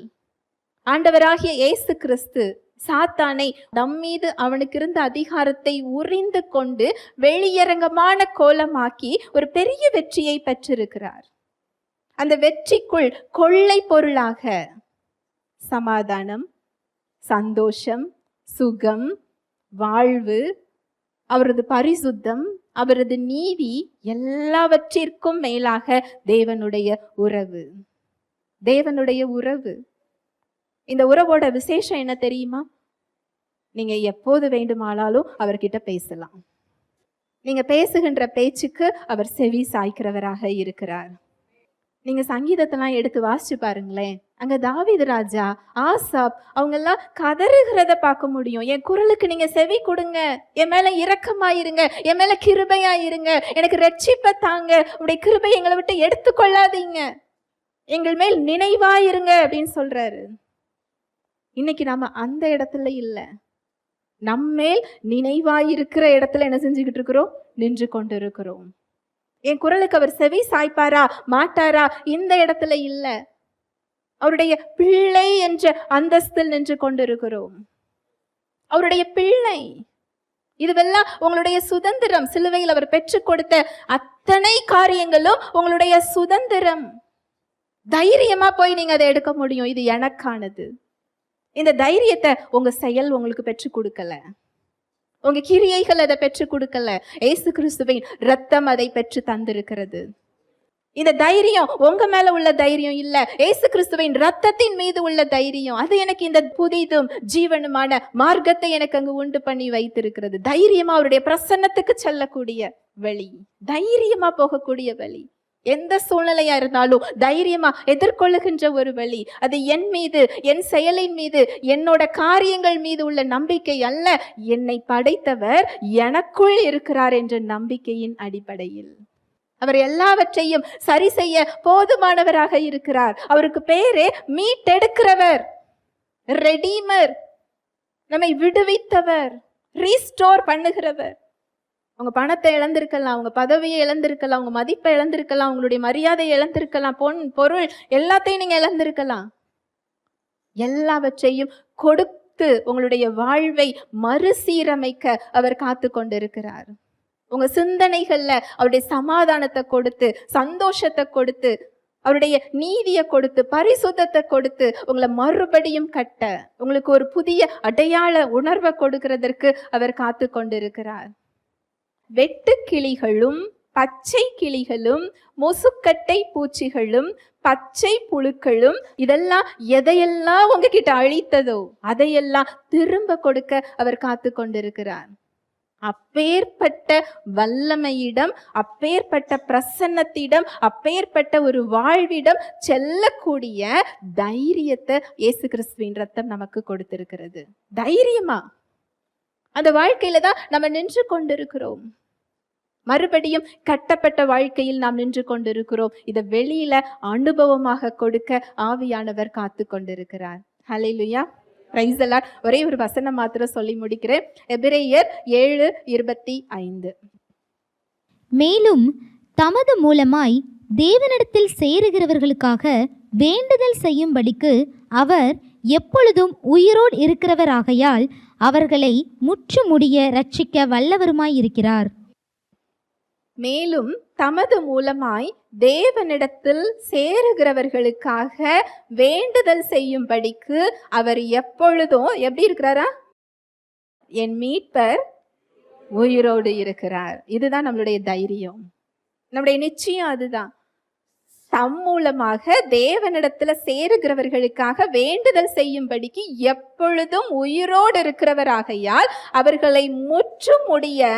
ஆண்டவராகிய இயேசு கிறிஸ்து சாத்தானை நம்மீது அவனுக்கு இருந்த அதிகாரத்தை உரிந்து கொண்டு வெளியரங்கமான கோலமாக்கி ஒரு பெரிய வெற்றியை பெற்றிருக்கிறார். அந்த வெற்றிக்குள் கொள்ளை பொருளாக சமாதானம், சந்தோஷம், சுகம், வாழ்வு, அவரது பரிசுத்தம், அவரது நீதி, எல்லாவற்றிற்கும் மேலாக தேவனுடைய உறவு. தேவனுடைய உறவு. இந்த உறவோட விசேஷம் என்ன தெரியுமா? நீங்க எப்போது வேண்டுமானாலும் அவர்கிட்ட பேசலாம். நீங்க பேசுகின்ற பேச்சுக்கு அவர் செவி சாய்க்கிறவராக இருக்கிறார். நீங்க சங்கீதத்தெல்லாம் எடுத்து வாசிச்சு பாருங்களேன். அங்க தாவீது ராஜா, ஆசாப், அவங்க எல்லாம் கதறுகிறத பார்க்க முடியும். என் குரலுக்கு நீங்க செவி கொடுங்க, என் மேல இரக்கமாயிருங்க, என் மேல கிருபையாயிருங்க, எனக்கு ரட்சிப்பை தாங்க, உடைய கிருபை எங்களை விட்டு எடுத்துக்கொள்ளாதீங்க, எங்கள் மேல் நினைவாயிருங்க அப்படின்னு சொல்றாரு. இன்னைக்கு நாம அந்த இடத்துல இல்ல, நம்மேல் நினைவாயிருக்கிற இடத்துல என்ன செஞ்சுக்கிட்டு இருக்கிறோம்? நின்று கொண்டு இருக்கிறோம். என் குரலுக்கு அவர் செவி சாய்ப்பாரா மாட்டாரா? இந்த இடத்துல இல்ல, அவருடைய பிள்ளை என்ற அந்தஸ்தில் நின்று கொண்டிருக்கிறோம். அவருடைய பிள்ளை. இதுவெல்லாம் உங்களுடைய சுதந்திரம். சிலுவையில் அவர் பெற்றுக் கொடுத்த அத்தனை காரியங்களும் உங்களுடைய சுதந்திரம். தைரியமா போய் நீங்க அதை எடுக்க முடியும். இது எனக்கானது. இந்த தைரியத்தை உங்க செயல் உங்களுக்கு பெற்றுக் கொடுக்கல, உங்க கிரியைகள் அதை பெற்றுக் கொடுக்கல. இயேசு கிறிஸ்துவின் இரத்தம் அதை பெற்று தந்திருக்கிறது. இந்த தைரியம் உங்க மேல உள்ள தைரியம் இல்ல, இயேசு கிறிஸ்துவின் இரத்தத்தின் மீது உள்ள தைரியம். அது எனக்கு இந்த புதிதும் ஜீவனுமான மார்க்கத்தை எனக்கு அங்கு உண்டு பண்ணி வைத்திருக்கிறது. தைரியமா அவருடைய பிரசன்னத்துக்கு செல்லக்கூடிய வழி, தைரியமா போகக்கூடிய வழி, எந்த சூழ்நிலையா இருந்தாலும் தைரியமா எதிர்கொள்ளுகின்ற ஒரு வழி. அது என் மீது, என் செயலின் மீது, என்னோட காரியங்கள் மீது உள்ள நம்பிக்கை அல்ல, என்னை படைத்தவர் எனக்குள் இருக்கிறார் என்ற நம்பிக்கையின் அடிப்படையில். அவர் எல்லாவற்றையும் சரி செய்ய போதுமானவராக இருக்கிறார். அவருக்கு பேரே மீட்டெடுக்கிறவர், ரெடீமர், நம்மை விடுவித்தவர், ரீஸ்டோர் பண்ணுகிறவர். உங்க பணத்தை இழந்திருக்கலாம், உங்க பதவியை இழந்திருக்கலாம், உங்க மதிப்பை இழந்திருக்கலாம், உங்களுடைய மரியாதையை இழந்திருக்கலாம், பொருள் எல்லாத்தையும் நீங்க இழந்திருக்கலாம். எல்லாவற்றையும் கொடுத்து உங்களுடைய வாழ்வை மறுசீரமைக்க அவர் காத்து கொண்டிருக்கிறார். உங்க சிந்தனைகள்ல அவருடைய சமாதானத்தை கொடுத்து, சந்தோஷத்தை கொடுத்து, அவருடைய நீதியை கொடுத்து, பரிசுத்தத்தை கொடுத்து உங்களை மறுபடியும் கட்ட, உங்களுக்கு ஒரு புதிய அடையாள உணர்வை கொடுக்கிறதற்கு அவர் காத்து கொண்டிருக்கிறார். வெட்டு கிளிகளும் பச்சை கிளிகளும் முசுக்கட்டை பூச்சிகளும் பச்சை புழுக்களும் இதெல்லாம் எதையெல்லாம் உங்ககிட்ட அழித்ததோ அதையெல்லாம் திரும்ப கொடுக்க அவர் காத்து கொண்டிருக்கிறார். அப்பேற்பட்ட வல்லமையிடம், அப்பேற்பட்ட பிரசன்னத்திடம், அப்பேற்பட்ட ஒரு வாழ்விடம் செல்லக்கூடிய தைரியத்தை இயேசு கிறிஸ்துவின் ரத்தம் நமக்கு கொடுத்திருக்கிறது. தைரியமா அந்த வாழ்க்கையில தான் நம்ம நின்று கொண்டிருக்கிறோம். மறுபடியும் கட்டப்பட்ட வாழ்க்கையில் நாம் நின்று கொண்டிருக்கிறோம். இதை வெளியில அனுபவமாக கொடுக்க ஆவியானவர் காத்து கொண்டிருக்கிறார். ஹல்லேலூயா, பிரைஸ் தி லார்ட். ஒரே ஒரு வசனம் மாத்திரம் சொல்லி முடிக்கிறேன். எபிரேயர் 7:25. மேலும் தமது மூலமாய் தேவனிடத்தில் சேருகிறவர்களுக்காக வேண்டுதல் செய்யும்படிக்கு அவர் எப்பொழுதும் உயிரோடு இருக்கிறவராகையால் அவர்களை முற்றுமுடிய இரட்சிக்க வல்லவருமாயிருக்கிறார். மேலும் தமது மூலமாய் தேவனிடத்தில் சேருகிறவர்களுக்காக வேண்டுதல் செய்யும்படிக்கு அவர் எப்பொழுதும் எப்படி இருக்கிறாரா? என் மீட்பர் உயிரோடு இருக்கிறார். இதுதான் நம்மளுடைய தைரியம், நம்முடைய நிச்சயம். அதுதான் தம் மூலமாக தேவனிடத்துல சேருகிறவர்களுக்காக வேண்டுதல் செய்யும்படிக்கு எப்பொழுதும் உயிரோடு இருக்கிறவராகையால் அவர்களை முற்றுமுடிய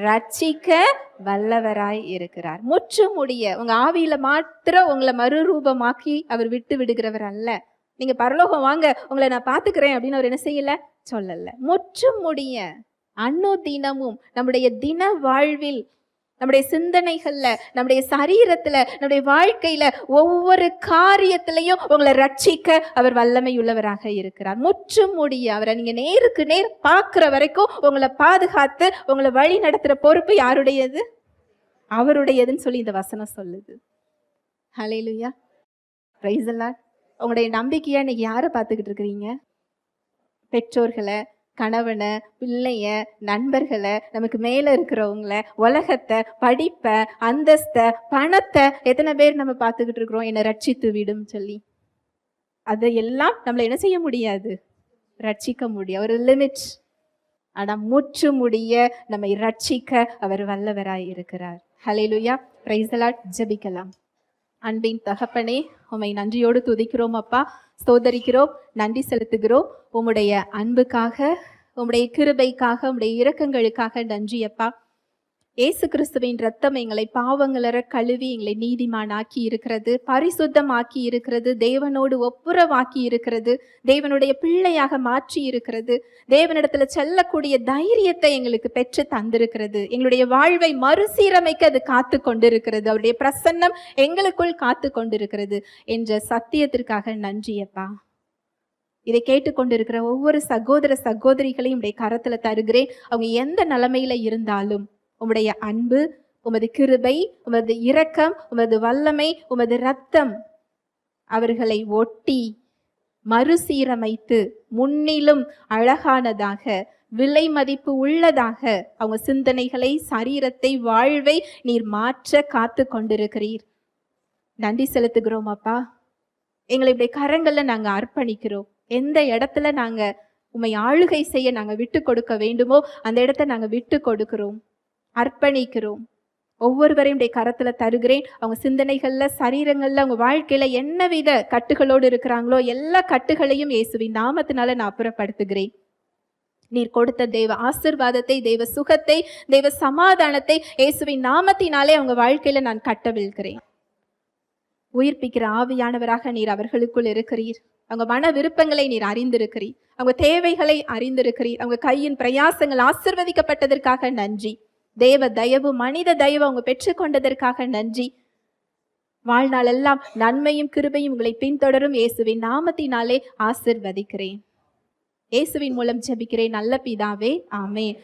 ரட்சிக்க வல்லவராய் இருக்கிறார். முற்றுமுடிய உங்க ஆவியில மாத்திரம் உங்களை மறுரூபமாக்கி அவர் விட்டு விடுகிறவர் அல்ல. நீங்க பரலோகம் வாங்க, உங்களை நான் பாத்துக்கிறேன் அப்படின்னு அவர் என்ன செய்யல, சொல்லல. முற்றுமுடிய அனுதினமும் நம்முடைய தின வாழ்வில், நம்முடைய சிந்தனைகள்ல, நம்முடைய சரீரத்துல, நம்முடைய வாழ்க்கையில ஒவ்வொரு காரியத்திலையும் உங்களை ரட்சிக்க அவர் வல்லமை உள்ளவராக இருக்கிறார். முற்றுமுடிய அவரை நீங்க நேருக்கு நேர் பார்க்கிற வரைக்கும் உங்களை பாதுகாத்து உங்களை வழி நடத்துற பொறுப்பு யாருடையது? அவருடையதுன்னு சொல்லி இந்த வசனம் சொல்லுது. ஹல்லேலூயா, பிரைஸ் தி லார்ட். உங்களுடைய நம்பிக்கையா இன்னைக்கு யாரை பார்த்துக்கிட்டு இருக்கிறீங்க? பெற்றோர்களை, கணவனை, பிள்ளைய, நண்பர்களை, நமக்கு மேல இருக்கிறவங்கள, உலகத்தை, படிப்பை, அந்தஸ்தை, பணத்தை எத்தனை பேர் நம்ம பார்த்துக்கிட்டு இருக்கிறோம் என்னை ரட்சித்து விடும் சொல்லி? அதையெல்லாம் நம்மளை என்ன செய்ய முடியாது, ரட்சிக்க முடியும். ஒரு லிமிட். ஆனா முற்றுமுடிய நம்மை ரட்சிக்க அவர் வல்லவராய் இருக்கிறார். ஹல்லேலூயா, பிரைஸ் தி லார்ட். ஜெபிக்கலாம். அன்பின் தகப்பனே, உம்மை நன்றியோடு துதிக்கிறோம் அப்பா, ஸ்தோத்தரிக்கிறோம், நன்றி செலுத்துகிறோம். உம்முடைய அன்புக்காக, உம்முடைய கிருபைக்காக, உம்முடைய இரக்கங்களுக்காக நன்றி அப்பா. இயேசு கிறிஸ்துவின் ரத்தம் எங்களை பாவங்களற கழுவி எங்களை நீதிமானாக்கி இருக்கிறது, பரிசுத்தமாக்கி இருக்கிறது, தேவனோடு ஒப்புரவாக்கி இருக்கிறது, தேவனுடைய பிள்ளையாக மாற்றி இருக்கிறது, தேவனிடத்துல செல்லக்கூடிய தைரியத்தை எங்களுக்கு பெற்று தந்திருக்கிறது, எங்களுடைய வாழ்வை மறுசீரமைக்க அது காத்து கொண்டிருக்கிறது, அவருடைய பிரசன்னம் எங்களுக்குள் காத்து கொண்டிருக்கிறது என்ற சத்தியத்திற்காக நன்றி அப்பா. இதை கேட்டுக்கொண்டிருக்கிற ஒவ்வொரு சகோதர சகோதரிகளையும் உடைய கரத்துல தருகிறேன். அவங்க எந்த நிலைமையில இருந்தாலும் உம்முடைய அன்பு, உமது கிருபை, உமது இரக்கம், உமது வல்லமை, உமது இரத்தம் அவர்களை ஒட்டி மறுசீரமைத்து முன்னிலும் அழகானதாக, விலை மதிப்பு உள்ளதாக அவங்க சிந்தனைகளை, சரீரத்தை, வாழ்வை நீர் மாற்ற காத்து கொண்டிருக்கிறீர். நன்றி செலுத்துகிறோம் அப்பா. எங்களுடைய கரங்கள்ல நாங்க அர்ப்பணிக்கிறோம். எந்த இடத்துல நாங்க உம்மை ஆளுகை செய்ய நாங்க விட்டு கொடுக்க வேண்டுமோ அந்த இடத்த நாங்க விட்டு கொடுக்கிறோம், அர்ப்பணிக்கிறோம். ஒவ்வொருவரையும் கரத்துல தருகிறேன். அவங்க சிந்தனைகள்ல, சரீரங்கள்ல, அவங்க வாழ்க்கையில என்னவித கட்டுகளோடு இருக்கிறாங்களோ எல்லா கட்டுகளையும் இயேசுவின் நாமத்தினால நான் அப்புறப்படுத்துகிறேன். நீர் கொடுத்த தெய்வ ஆசீர்வாதத்தை, தெய்வ சுகத்தை, தெய்வ சமாதானத்தை இயேசுவின் நாமத்தினாலே அவங்க வாழ்க்கையில நான் கட்டவிழ்கிறேன். உயிர்ப்பிக்கிற ஆவியானவராக நீர் அவர்களுக்குள் இருக்கிறீர். அவங்க மன விருப்பங்களை நீர் அறிந்திருக்கிறீர், அவங்க தேவைகளை அறிந்திருக்கிறீர். அவங்க கையின் பிரயாசங்கள் ஆசீர்வதிக்கப்பட்டதற்காக நன்றி. தேவ தயவு, மனித தயவு அவங்க பெற்றுக்கொண்டதற்காக நன்றி. வாழ்நாள் எல்லாம் நன்மையும் கிருபையும் உங்களை பின்தொடரும். இயேசுவின் நாமத்தினாலே ஆசீர்வதிக்கிறேன். இயேசுவின் மூலம் ஜெபிக்கிறேன் நல்ல பிதாவே, ஆமென்.